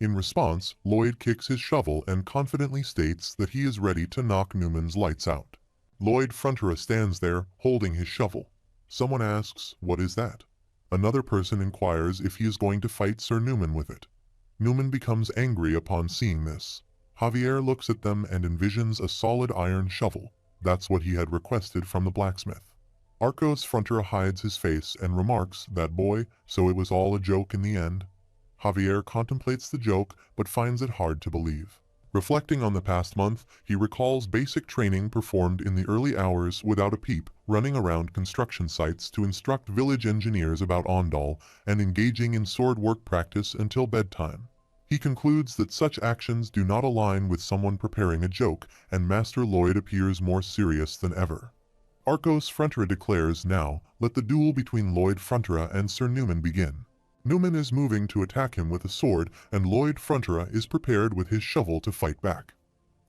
In response, Lloyd kicks his shovel and confidently states that he is ready to knock Newman's lights out. Lloyd Frontera stands there, holding his shovel. Someone asks, "What is that?" Another person inquires if he is going to fight Sir Newman with it. Newman becomes angry upon seeing this. Javier looks at them and envisions a solid iron shovel. That's what he had requested from the blacksmith. Arcos Frontera hides his face and remarks, "That boy, so it was all a joke in the end?" Javier contemplates the joke but finds it hard to believe. Reflecting on the past month, he recalls basic training performed in the early hours without a peep, running around construction sites to instruct village engineers about Ondal and engaging in sword work practice until bedtime. He concludes that such actions do not align with someone preparing a joke, and Master Lloyd appears more serious than ever. Arcos Frontera declares, "Now, let the duel between Lloyd Frontera and Sir Newman begin." Newman is moving to attack him with a sword, and Lloyd Frontera is prepared with his shovel to fight back.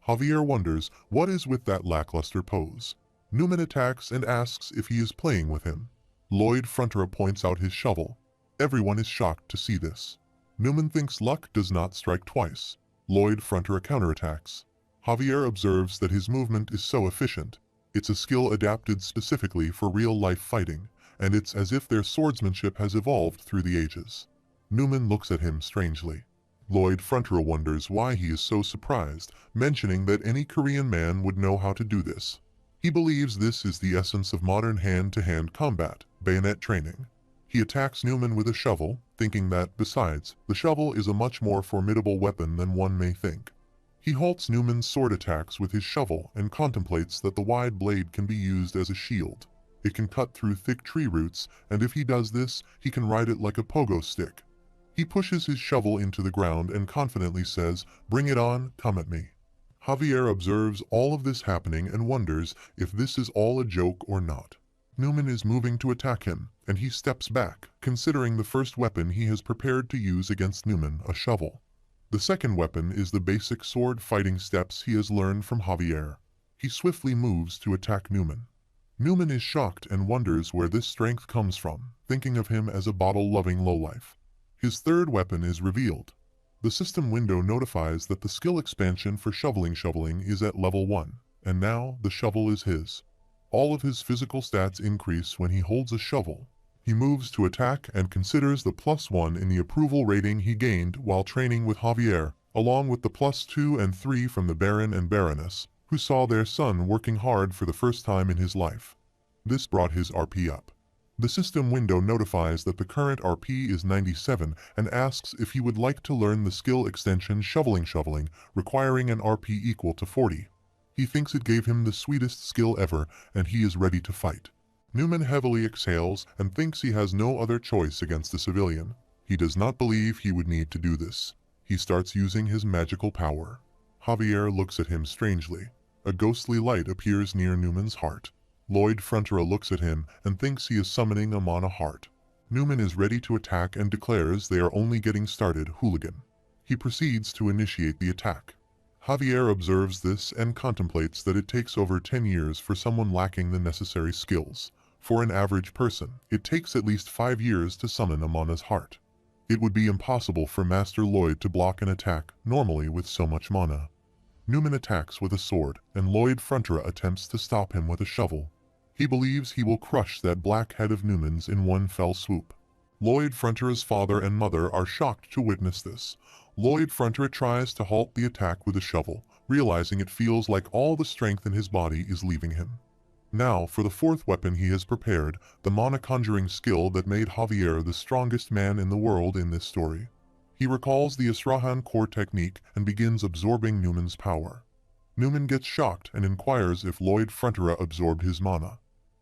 Javier wonders, what is with that lackluster pose? Newman attacks and asks if he is playing with him. Lloyd Frontera points out his shovel. Everyone is shocked to see this. Newman thinks luck does not strike twice. Lloyd Frontera counterattacks. Javier observes that his movement is so efficient. It's a skill adapted specifically for real-life fighting, and it's as if their swordsmanship has evolved through the ages. Newman looks at him strangely. Lloyd Frontera wonders why he is so surprised, mentioning that any Korean man would know how to do this. He believes this is the essence of modern hand-to-hand combat, bayonet training. He attacks Newman with a shovel, thinking that, besides, the shovel is a much more formidable weapon than one may think. He halts Newman's sword attacks with his shovel and contemplates that the wide blade can be used as a shield. It can cut through thick tree roots, and if he does this, he can ride it like a pogo stick. He pushes his shovel into the ground and confidently says, "Bring it on, come at me." Javier observes all of this happening and wonders if this is all a joke or not. Newman is moving to attack him, and he steps back, considering the first weapon he has prepared to use against Newman, a shovel. The second weapon is the basic sword fighting steps he has learned from Javier. He swiftly moves to attack Newman. Newman is shocked and wonders where this strength comes from, thinking of him as a bottle-loving lowlife. His third weapon is revealed. The system window notifies that the skill expansion for shoveling is at level 1, and now the shovel is his. All of his physical stats increase when he holds a shovel. He moves to attack and considers the +1 in the approval rating he gained while training with Javier, along with the +2 and 3 from the Baron and Baroness, who saw their son working hard for the first time in his life. This brought his RP up. The system window notifies that the current RP is 97 and asks if he would like to learn the skill extension shoveling, requiring an RP equal to 40. He thinks it gave him the sweetest skill ever, and he is ready to fight. Newman heavily exhales and thinks he has no other choice against the civilian. He does not believe he would need to do this. He starts using his magical power. Javier looks at him strangely. A ghostly light appears near Newman's heart. Lloyd Frontera looks at him and thinks he is summoning a mana heart. Newman is ready to attack and declares they are only getting started, hooligan. He proceeds to initiate the attack. Javier observes this and contemplates that it takes over 10 years for someone lacking the necessary skills. For an average person, it takes at least 5 years to summon a mana's heart. It would be impossible for Master Lloyd to block an attack normally with so much mana. Newman attacks with a sword, and Lloyd Frontera attempts to stop him with a shovel. He believes he will crush that black head of Newman's in one fell swoop. Lloyd Frontera's father and mother are shocked to witness this. Lloyd Frontera tries to halt the attack with a shovel, realizing it feels like all the strength in his body is leaving him. Now, for the fourth weapon he has prepared, the mana conjuring skill that made Javier the strongest man in the world in this story. He recalls the Asrahan core technique and begins absorbing Newman's power. Newman gets shocked and inquires if Lloyd Frontera absorbed his mana.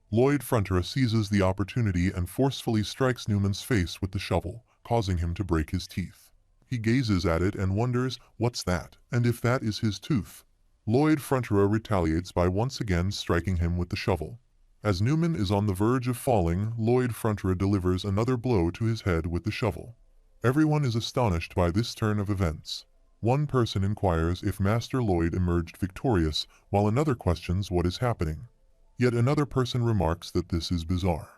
Lloyd Frontera seizes the opportunity and forcefully strikes Newman's face with the shovel, causing him to break his teeth. He gazes at it and wonders, what's that, and if that is his tooth. Lloyd Frontera retaliates by once again striking him with the shovel. As Newman is on the verge of falling, Lloyd Frontera delivers another blow to his head with the shovel. Everyone is astonished by this turn of events. One person inquires if Master Lloyd emerged victorious, while another questions what is happening. Yet another person remarks that this is bizarre.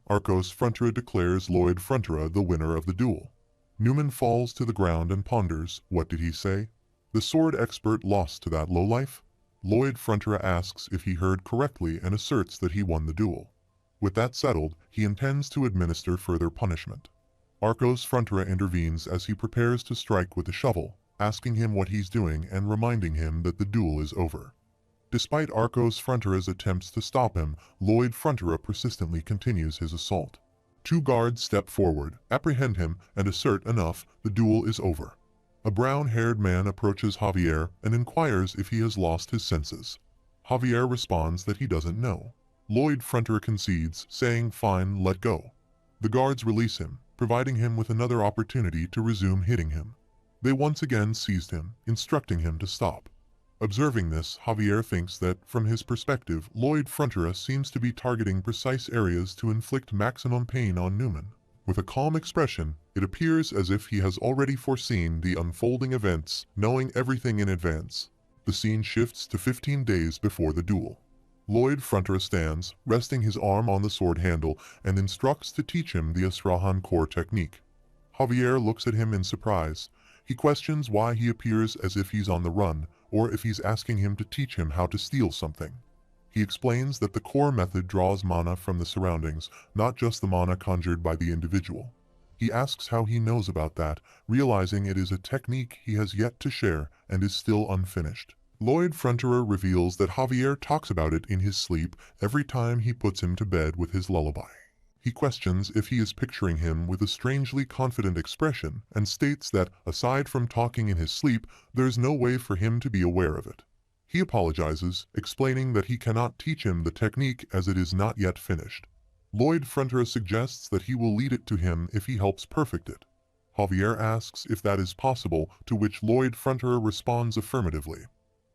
Arcos Frontera declares Lloyd Frontera the winner of the duel. Newman falls to the ground and ponders, what did he say? The sword expert lost to that lowlife? Lloyd Frontera asks if he heard correctly and asserts that he won the duel. With that settled, he intends to administer further punishment. Arcos Frontera intervenes as he prepares to strike with the shovel, asking him what he's doing and reminding him that the duel is over. Despite Arcos Frontera's attempts to stop him, Lloyd Frontera persistently continues his assault. Two guards step forward, apprehend him, and assert enough, the duel is over. A brown-haired man approaches Javier and inquires if he has lost his senses. Javier responds that he doesn't know. Lloyd Frontera concedes, saying, "Fine, let go." The guards release him, providing him with another opportunity to resume hitting him. They once again seized him, instructing him to stop. Observing this, Javier thinks that, from his perspective, Lloyd Frontera seems to be targeting precise areas to inflict maximum pain on Newman. With a calm expression, it appears as if he has already foreseen the unfolding events, knowing everything in advance. The scene shifts to 15 days before the duel. Lloyd Frontera stands, resting his arm on the sword handle, and instructs to teach him the Asrahan core technique. Javier looks at him in surprise. He questions why he appears as if he's on the run, or if he's asking him to teach him how to steal something. He explains that the core method draws mana from the surroundings, not just the mana conjured by the individual. He asks how he knows about that, realizing it is a technique he has yet to share and is still unfinished. Lloyd Frontera reveals that Javier talks about it in his sleep every time he puts him to bed with his lullaby. He questions if he is picturing him with a strangely confident expression and states that, aside from talking in his sleep, there's no way for him to be aware of it. He apologizes, explaining that he cannot teach him the technique as it is not yet finished. Lloyd Frontera suggests that he will lead it to him if he helps perfect it. Javier asks if that is possible, to which Lloyd Frontera responds affirmatively.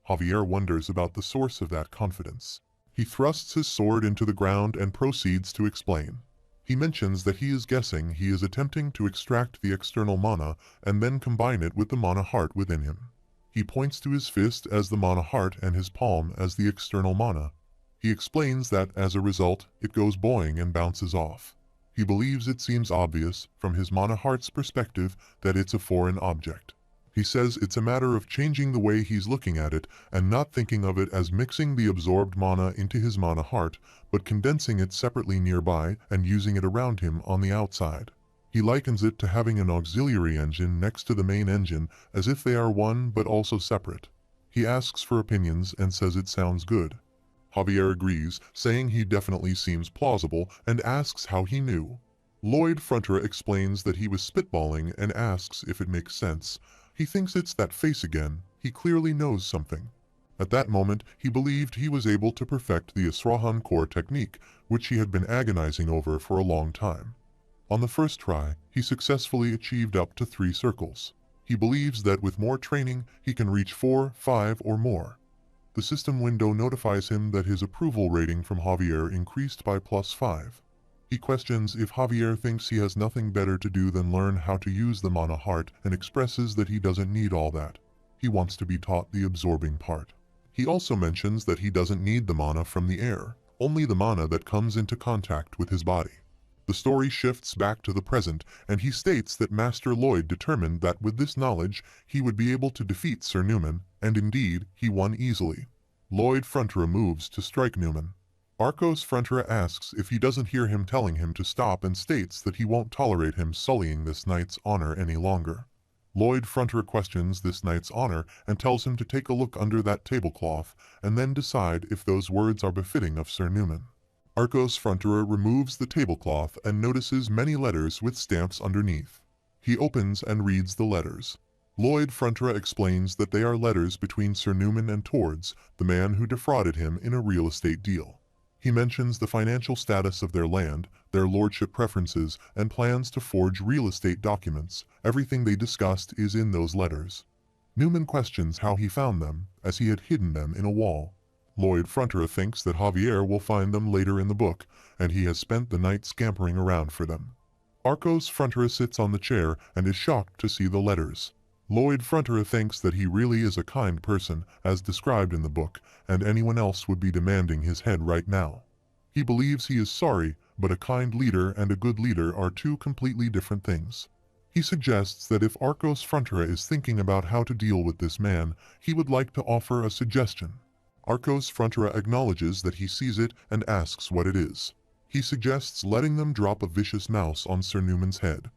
Javier wonders about the source of that confidence. He thrusts his sword into the ground and proceeds to explain. He mentions that he is guessing he is attempting to extract the external mana and then combine it with the mana heart within him. He points to his fist as the mana heart and his palm as the external mana. He explains that, as a result, it goes boing and bounces off. He believes it seems obvious, from his mana heart's perspective, that it's a foreign object. He says it's a matter of changing the way he's looking at it and not thinking of it as mixing the absorbed mana into his mana heart, but condensing it separately nearby and using it around him on the outside. He likens it to having an auxiliary engine next to the main engine, as if they are one but also separate. He asks for opinions and says it sounds good. Javier agrees, saying he definitely seems plausible, and asks how he knew. Lloyd Frontera explains that he was spitballing and asks if it makes sense. He thinks it's that face again. He clearly knows something. At that moment, he believed he was able to perfect the Asrahan core technique, which he had been agonizing over for a long time. On the first try, he successfully achieved up to 3 circles. He believes that with more training, he can reach 4, 5, or more. The system window notifies him that his approval rating from Javier increased by +5. He questions if Javier thinks he has nothing better to do than learn how to use the mana heart and expresses that he doesn't need all that. He wants to be taught the absorbing part. He also mentions that he doesn't need the mana from the air, only the mana that comes into contact with his body. The story shifts back to the present, and he states that Master Lloyd determined that with this knowledge he would be able to defeat Sir Newman, and indeed, he won easily. Lloyd Frontera moves to strike Newman. Arcos Frontera asks if he doesn't hear him telling him to stop and states that he won't tolerate him sullying this knight's honor any longer. Lloyd Frontera questions this knight's honor and tells him to take a look under that tablecloth and then decide if those words are befitting of Sir Newman. Arcos Frontera removes the tablecloth and notices many letters with stamps underneath. He opens and reads the letters. Lloyd Frontera explains that they are letters between Sir Newman and Tords, the man who defrauded him in a real estate deal. He mentions the financial status of their land, their lordship preferences, and plans to forge real estate documents. Everything they discussed is in those letters. Newman questions how he found them, as he had hidden them in a wall. Lloyd Frontera thinks that Javier will find them later in the book, and he has spent the night scampering around for them. Arcos Frontera sits on the chair and is shocked to see the letters. Lloyd Frontera thinks that he really is a kind person, as described in the book, and anyone else would be demanding his head right now. He believes he is sorry, but a kind leader and a good leader are two completely different things. He suggests that if Arcos Frontera is thinking about how to deal with this man, he would like to offer a suggestion. Arcos Frontera acknowledges that he sees it and asks what it is. He suggests letting them drop a vicious mouse on Sir Newman's head.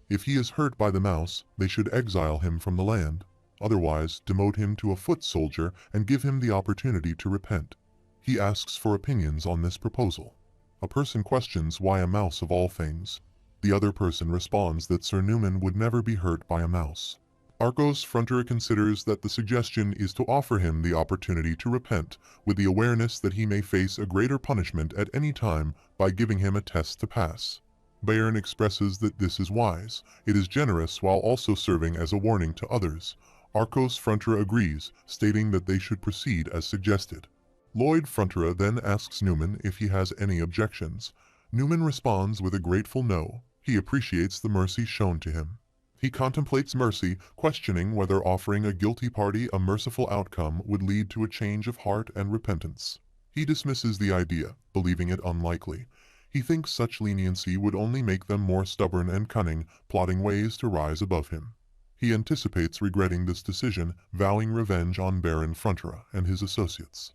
If he is hurt by the mouse, they should exile him from the land. Otherwise, demote him to a foot soldier and give him the opportunity to repent. He asks for opinions on this proposal. A person questions why a mouse of all things. The other person responds that Sir Newman would never be hurt by a mouse. Arcos Frontera considers that the suggestion is to offer him the opportunity to repent, with the awareness that he may face a greater punishment at any time by giving him a test to pass. Baron expresses that this is wise. It is generous while also serving as a warning to others. Arcos Frontera agrees, stating that they should proceed as suggested. Lloyd Frontera then asks Newman if he has any objections. Newman responds with a grateful no. He appreciates the mercy shown to him. He contemplates mercy, questioning whether offering a guilty party a merciful outcome would lead to a change of heart and repentance. He dismisses the idea, believing it unlikely. He thinks such leniency would only make them more stubborn and cunning, plotting ways to rise above him. He anticipates regretting this decision, vowing revenge on Baron Frontera and his associates.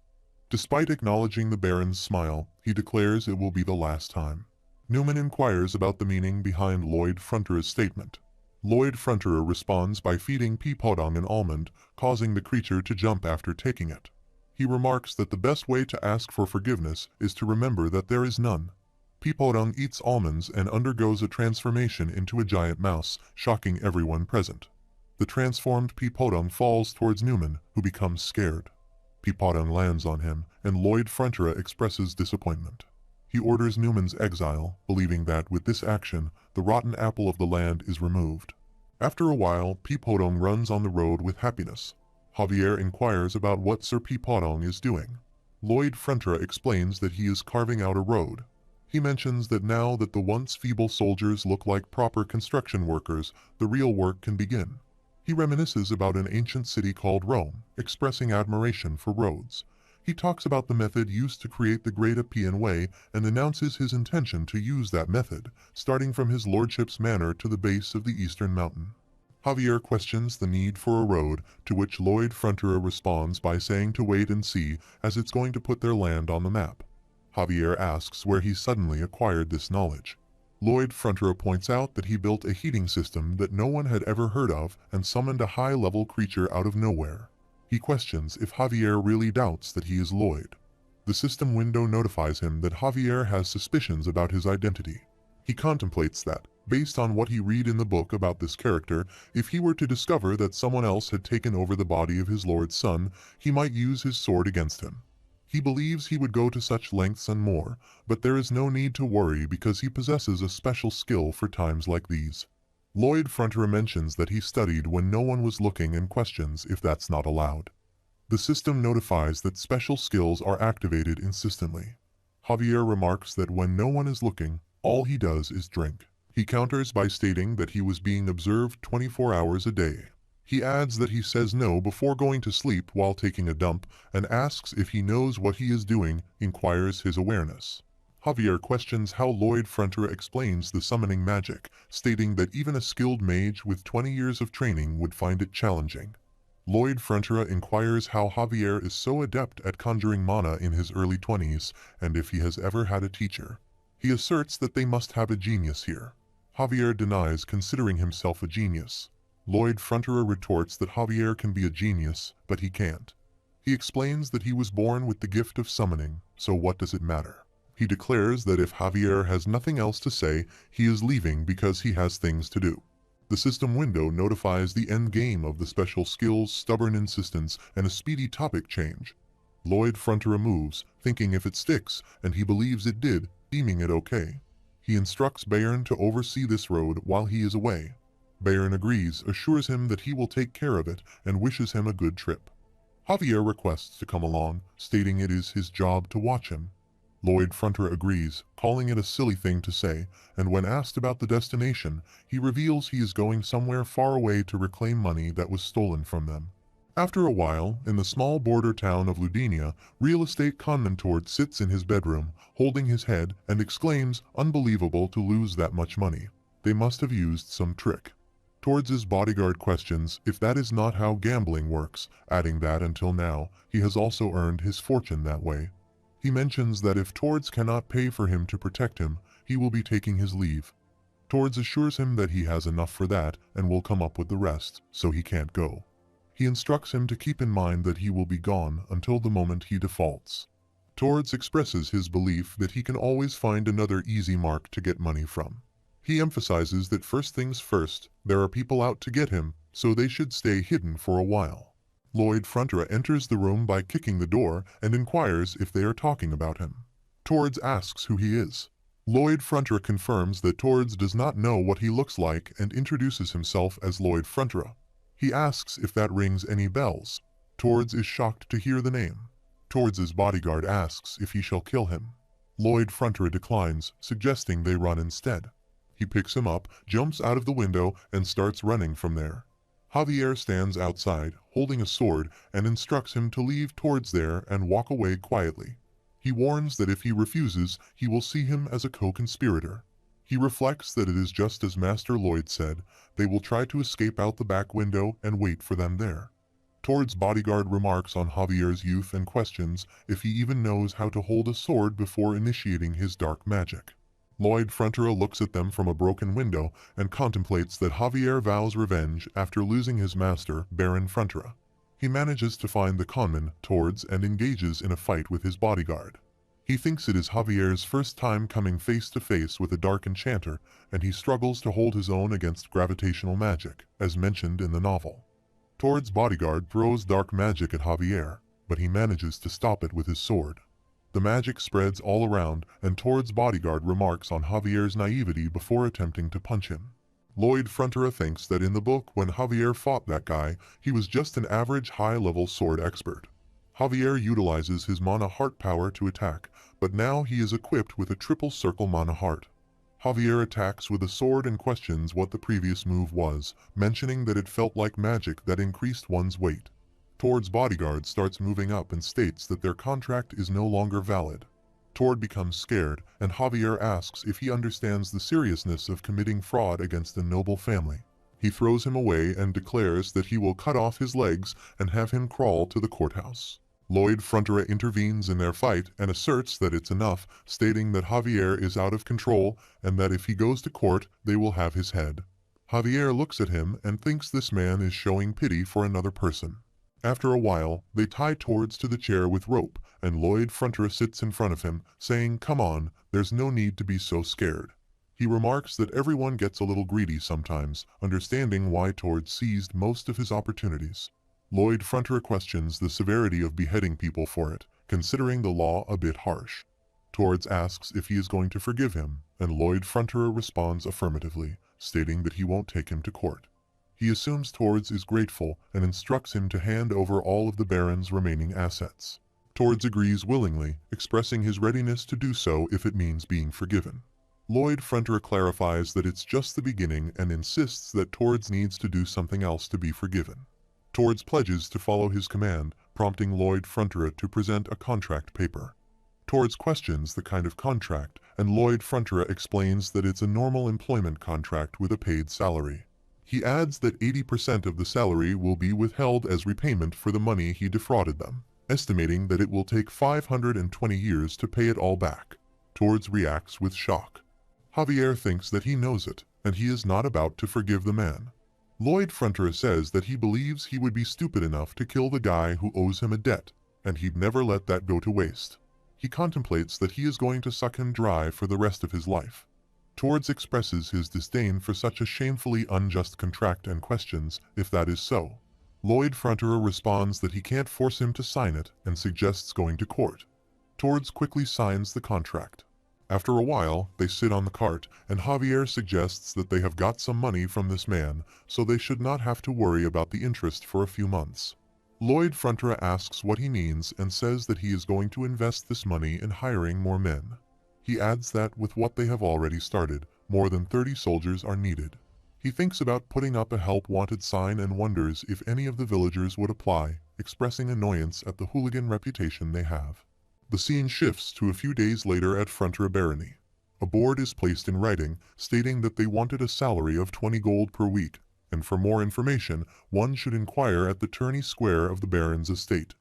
Despite acknowledging the Baron's smile, he declares it will be the last time. Newman inquires about the meaning behind Lloyd Frontera's statement. Lloyd Frontera responds by feeding Podong an almond, causing the creature to jump after taking it. He remarks that the best way to ask for forgiveness is to remember that there is none. Podong eats almonds and undergoes a transformation into a giant mouse, shocking everyone present. The transformed Podong falls towards Newman, who becomes scared. Podong lands on him, and Lloyd Frontera expresses disappointment. He orders Newman's exile, believing that with this action, the rotten apple of the land is removed. After a while, Podong runs on the road with happiness. Javier inquires about what Sir Podong is doing. Lloyd Frontera explains that he is carving out a road. He mentions that now that the once feeble soldiers look like proper construction workers, the real work can begin. He reminisces about an ancient city called Rome, expressing admiration for roads. He talks about the method used to create the Great Appian Way and announces his intention to use that method, starting from his lordship's manor to the base of the eastern mountain. Javier questions the need for a road, to which Lloyd Frontera responds by saying to wait and see, as it's going to put their land on the map. Javier asks where he suddenly acquired this knowledge. Lloyd Frontera points out that he built a heating system that no one had ever heard of and summoned a high-level creature out of nowhere. He questions if Javier really doubts that he is Lloyd. The system window notifies him that Javier has suspicions about his identity. He contemplates that, based on what he read in the book about this character, if he were to discover that someone else had taken over the body of his lord's son, he might use his sword against him. He believes he would go to such lengths and more, but there is no need to worry because he possesses a special skill for times like these. Lloyd Frontera mentions that he studied when no one was looking and questions if that's not allowed. The system notifies that special skills are activated insistently. Javier remarks that when no one is looking, all he does is drink. He counters by stating that he was being observed 24 hours a day. He adds that he says no before going to sleep while taking a dump and asks if he knows what he is doing, inquires his awareness. Javier questions how Lloyd Frontera explains the summoning magic, stating that even a skilled mage with 20 years of training would find it challenging. Lloyd Frontera inquires how Javier is so adept at conjuring mana in his early 20s and if he has ever had a teacher. He asserts that they must have a genius here. Javier denies considering himself a genius. Lloyd Frontera retorts that Javier can be a genius, but he can't. He explains that he was born with the gift of summoning, so what does it matter? He declares that if Javier has nothing else to say, he is leaving because he has things to do. The system window notifies the end game of the special skills, stubborn insistence, and a speedy topic change. Lloyd Frontera moves, thinking if it sticks, and he believes it did, deeming it okay. He instructs Baron to oversee this road while he is away. Baron agrees, assures him that he will take care of it, and wishes him a good trip. Javier requests to come along, stating it is his job to watch him. Lloyd Frontera agrees, calling it a silly thing to say, and when asked about the destination, he reveals he is going somewhere far away to reclaim money that was stolen from them. After a while, in the small border town of Ludinia, real estate conmentord sits in his bedroom, holding his head, and exclaims, unbelievable to lose that much money. They must have used some trick. Towards' bodyguard questions if that is not how gambling works, adding that until now, he has also earned his fortune that way. He mentions that if Towards cannot pay for him to protect him, he will be taking his leave. Towards assures him that he has enough for that and will come up with the rest, so he can't go. He instructs him to keep in mind that he will be gone until the moment he defaults. Towards expresses his belief that he can always find another easy mark to get money from. He emphasizes that first things first, there are people out to get him, so they should stay hidden for a while. Lloyd Frontera enters the room by kicking the door and inquires if they are talking about him. Towards asks who he is. Lloyd Frontera confirms that Towards does not know what he looks like and introduces himself as Lloyd Frontera. He asks if that rings any bells. Towards is shocked to hear the name. Towards' bodyguard asks if he shall kill him. Lloyd Frontera declines, suggesting they run instead. He picks him up, jumps out of the window, and starts running from there. Javier stands outside, holding a sword, and instructs him to leave Towards there and walk away quietly. He warns that if he refuses, he will see him as a co-conspirator. He reflects that it is just as Master Lloyd said, they will try to escape out the back window and wait for them there. Towards' bodyguard remarks on Javier's youth and questions if he even knows how to hold a sword before initiating his dark magic. Lloyd Frontera looks at them from a broken window and contemplates that Javier vows revenge after losing his master, Baron Frontera. He manages to find the conman, Towards, and engages in a fight with his bodyguard. He thinks it is Javier's first time coming face to face with a dark enchanter, and he struggles to hold his own against gravitational magic, as mentioned in the novel. Towards' bodyguard throws dark magic at Javier, but he manages to stop it with his sword. The magic spreads all around, and Towards' bodyguard remarks on Javier's naivety before attempting to punch him. Lloyd Frontera thinks that in the book when Javier fought that guy, he was just an average high-level sword expert. Javier utilizes his mana heart power to attack, but now he is equipped with a triple circle mana heart. Javier attacks with a sword and questions what the previous move was, mentioning that it felt like magic that increased one's weight. Towards' bodyguard starts moving up and states that their contract is no longer valid. Tord becomes scared, and Javier asks if he understands the seriousness of committing fraud against a noble family. He throws him away and declares that he will cut off his legs and have him crawl to the courthouse. Lloyd Frontera intervenes in their fight and asserts that it's enough, stating that Javier is out of control and that if he goes to court, they will have his head. Javier looks at him and thinks this man is showing pity for another person. After a while, they tie Towards to the chair with rope, and Lloyd Frontera sits in front of him, saying, "Come on, there's no need to be so scared." He remarks that everyone gets a little greedy sometimes, understanding why Towards seized most of his opportunities. Lloyd Frontera questions the severity of beheading people for it, considering the law a bit harsh. Towards asks if he is going to forgive him, and Lloyd Frontera responds affirmatively, stating that he won't take him to court. He assumes Towards is grateful and instructs him to hand over all of the Baron's remaining assets. Towards agrees willingly, expressing his readiness to do so if it means being forgiven. Lloyd Frontera clarifies that it's just the beginning and insists that Towards needs to do something else to be forgiven. Towards pledges to follow his command, prompting Lloyd Frontera to present a contract paper. Towards questions the kind of contract, and Lloyd Frontera explains that it's a normal employment contract with a paid salary. He adds that 80% of the salary will be withheld as repayment for the money he defrauded them, estimating that it will take 520 years to pay it all back. Towards reacts with shock. Javier thinks that he knows it, and he is not about to forgive the man. Lloyd Frontera says that he believes he would be stupid enough to kill the guy who owes him a debt, and he'd never let that go to waste. He contemplates that he is going to suck him dry for the rest of his life. Towards expresses his disdain for such a shamefully unjust contract and questions if that is so. Lloyd Frontera responds that he can't force him to sign it and suggests going to court. Towards quickly signs the contract. After a while, they sit on the cart, and Javier suggests that they have got some money from this man, so they should not have to worry about the interest for a few months. Lloyd Frontera asks what he means and says that he is going to invest this money in hiring more men. He adds that with what they have already started, more than 30 soldiers are needed. He thinks about putting up a help wanted sign and wonders if any of the villagers would apply, expressing annoyance at the hooligan reputation they have. The scene shifts to a few days later at Frontera Barony. A board is placed in writing, stating that they wanted a salary of 20 gold per week, and for more information, one should inquire at the tourney square of the Baron's estate.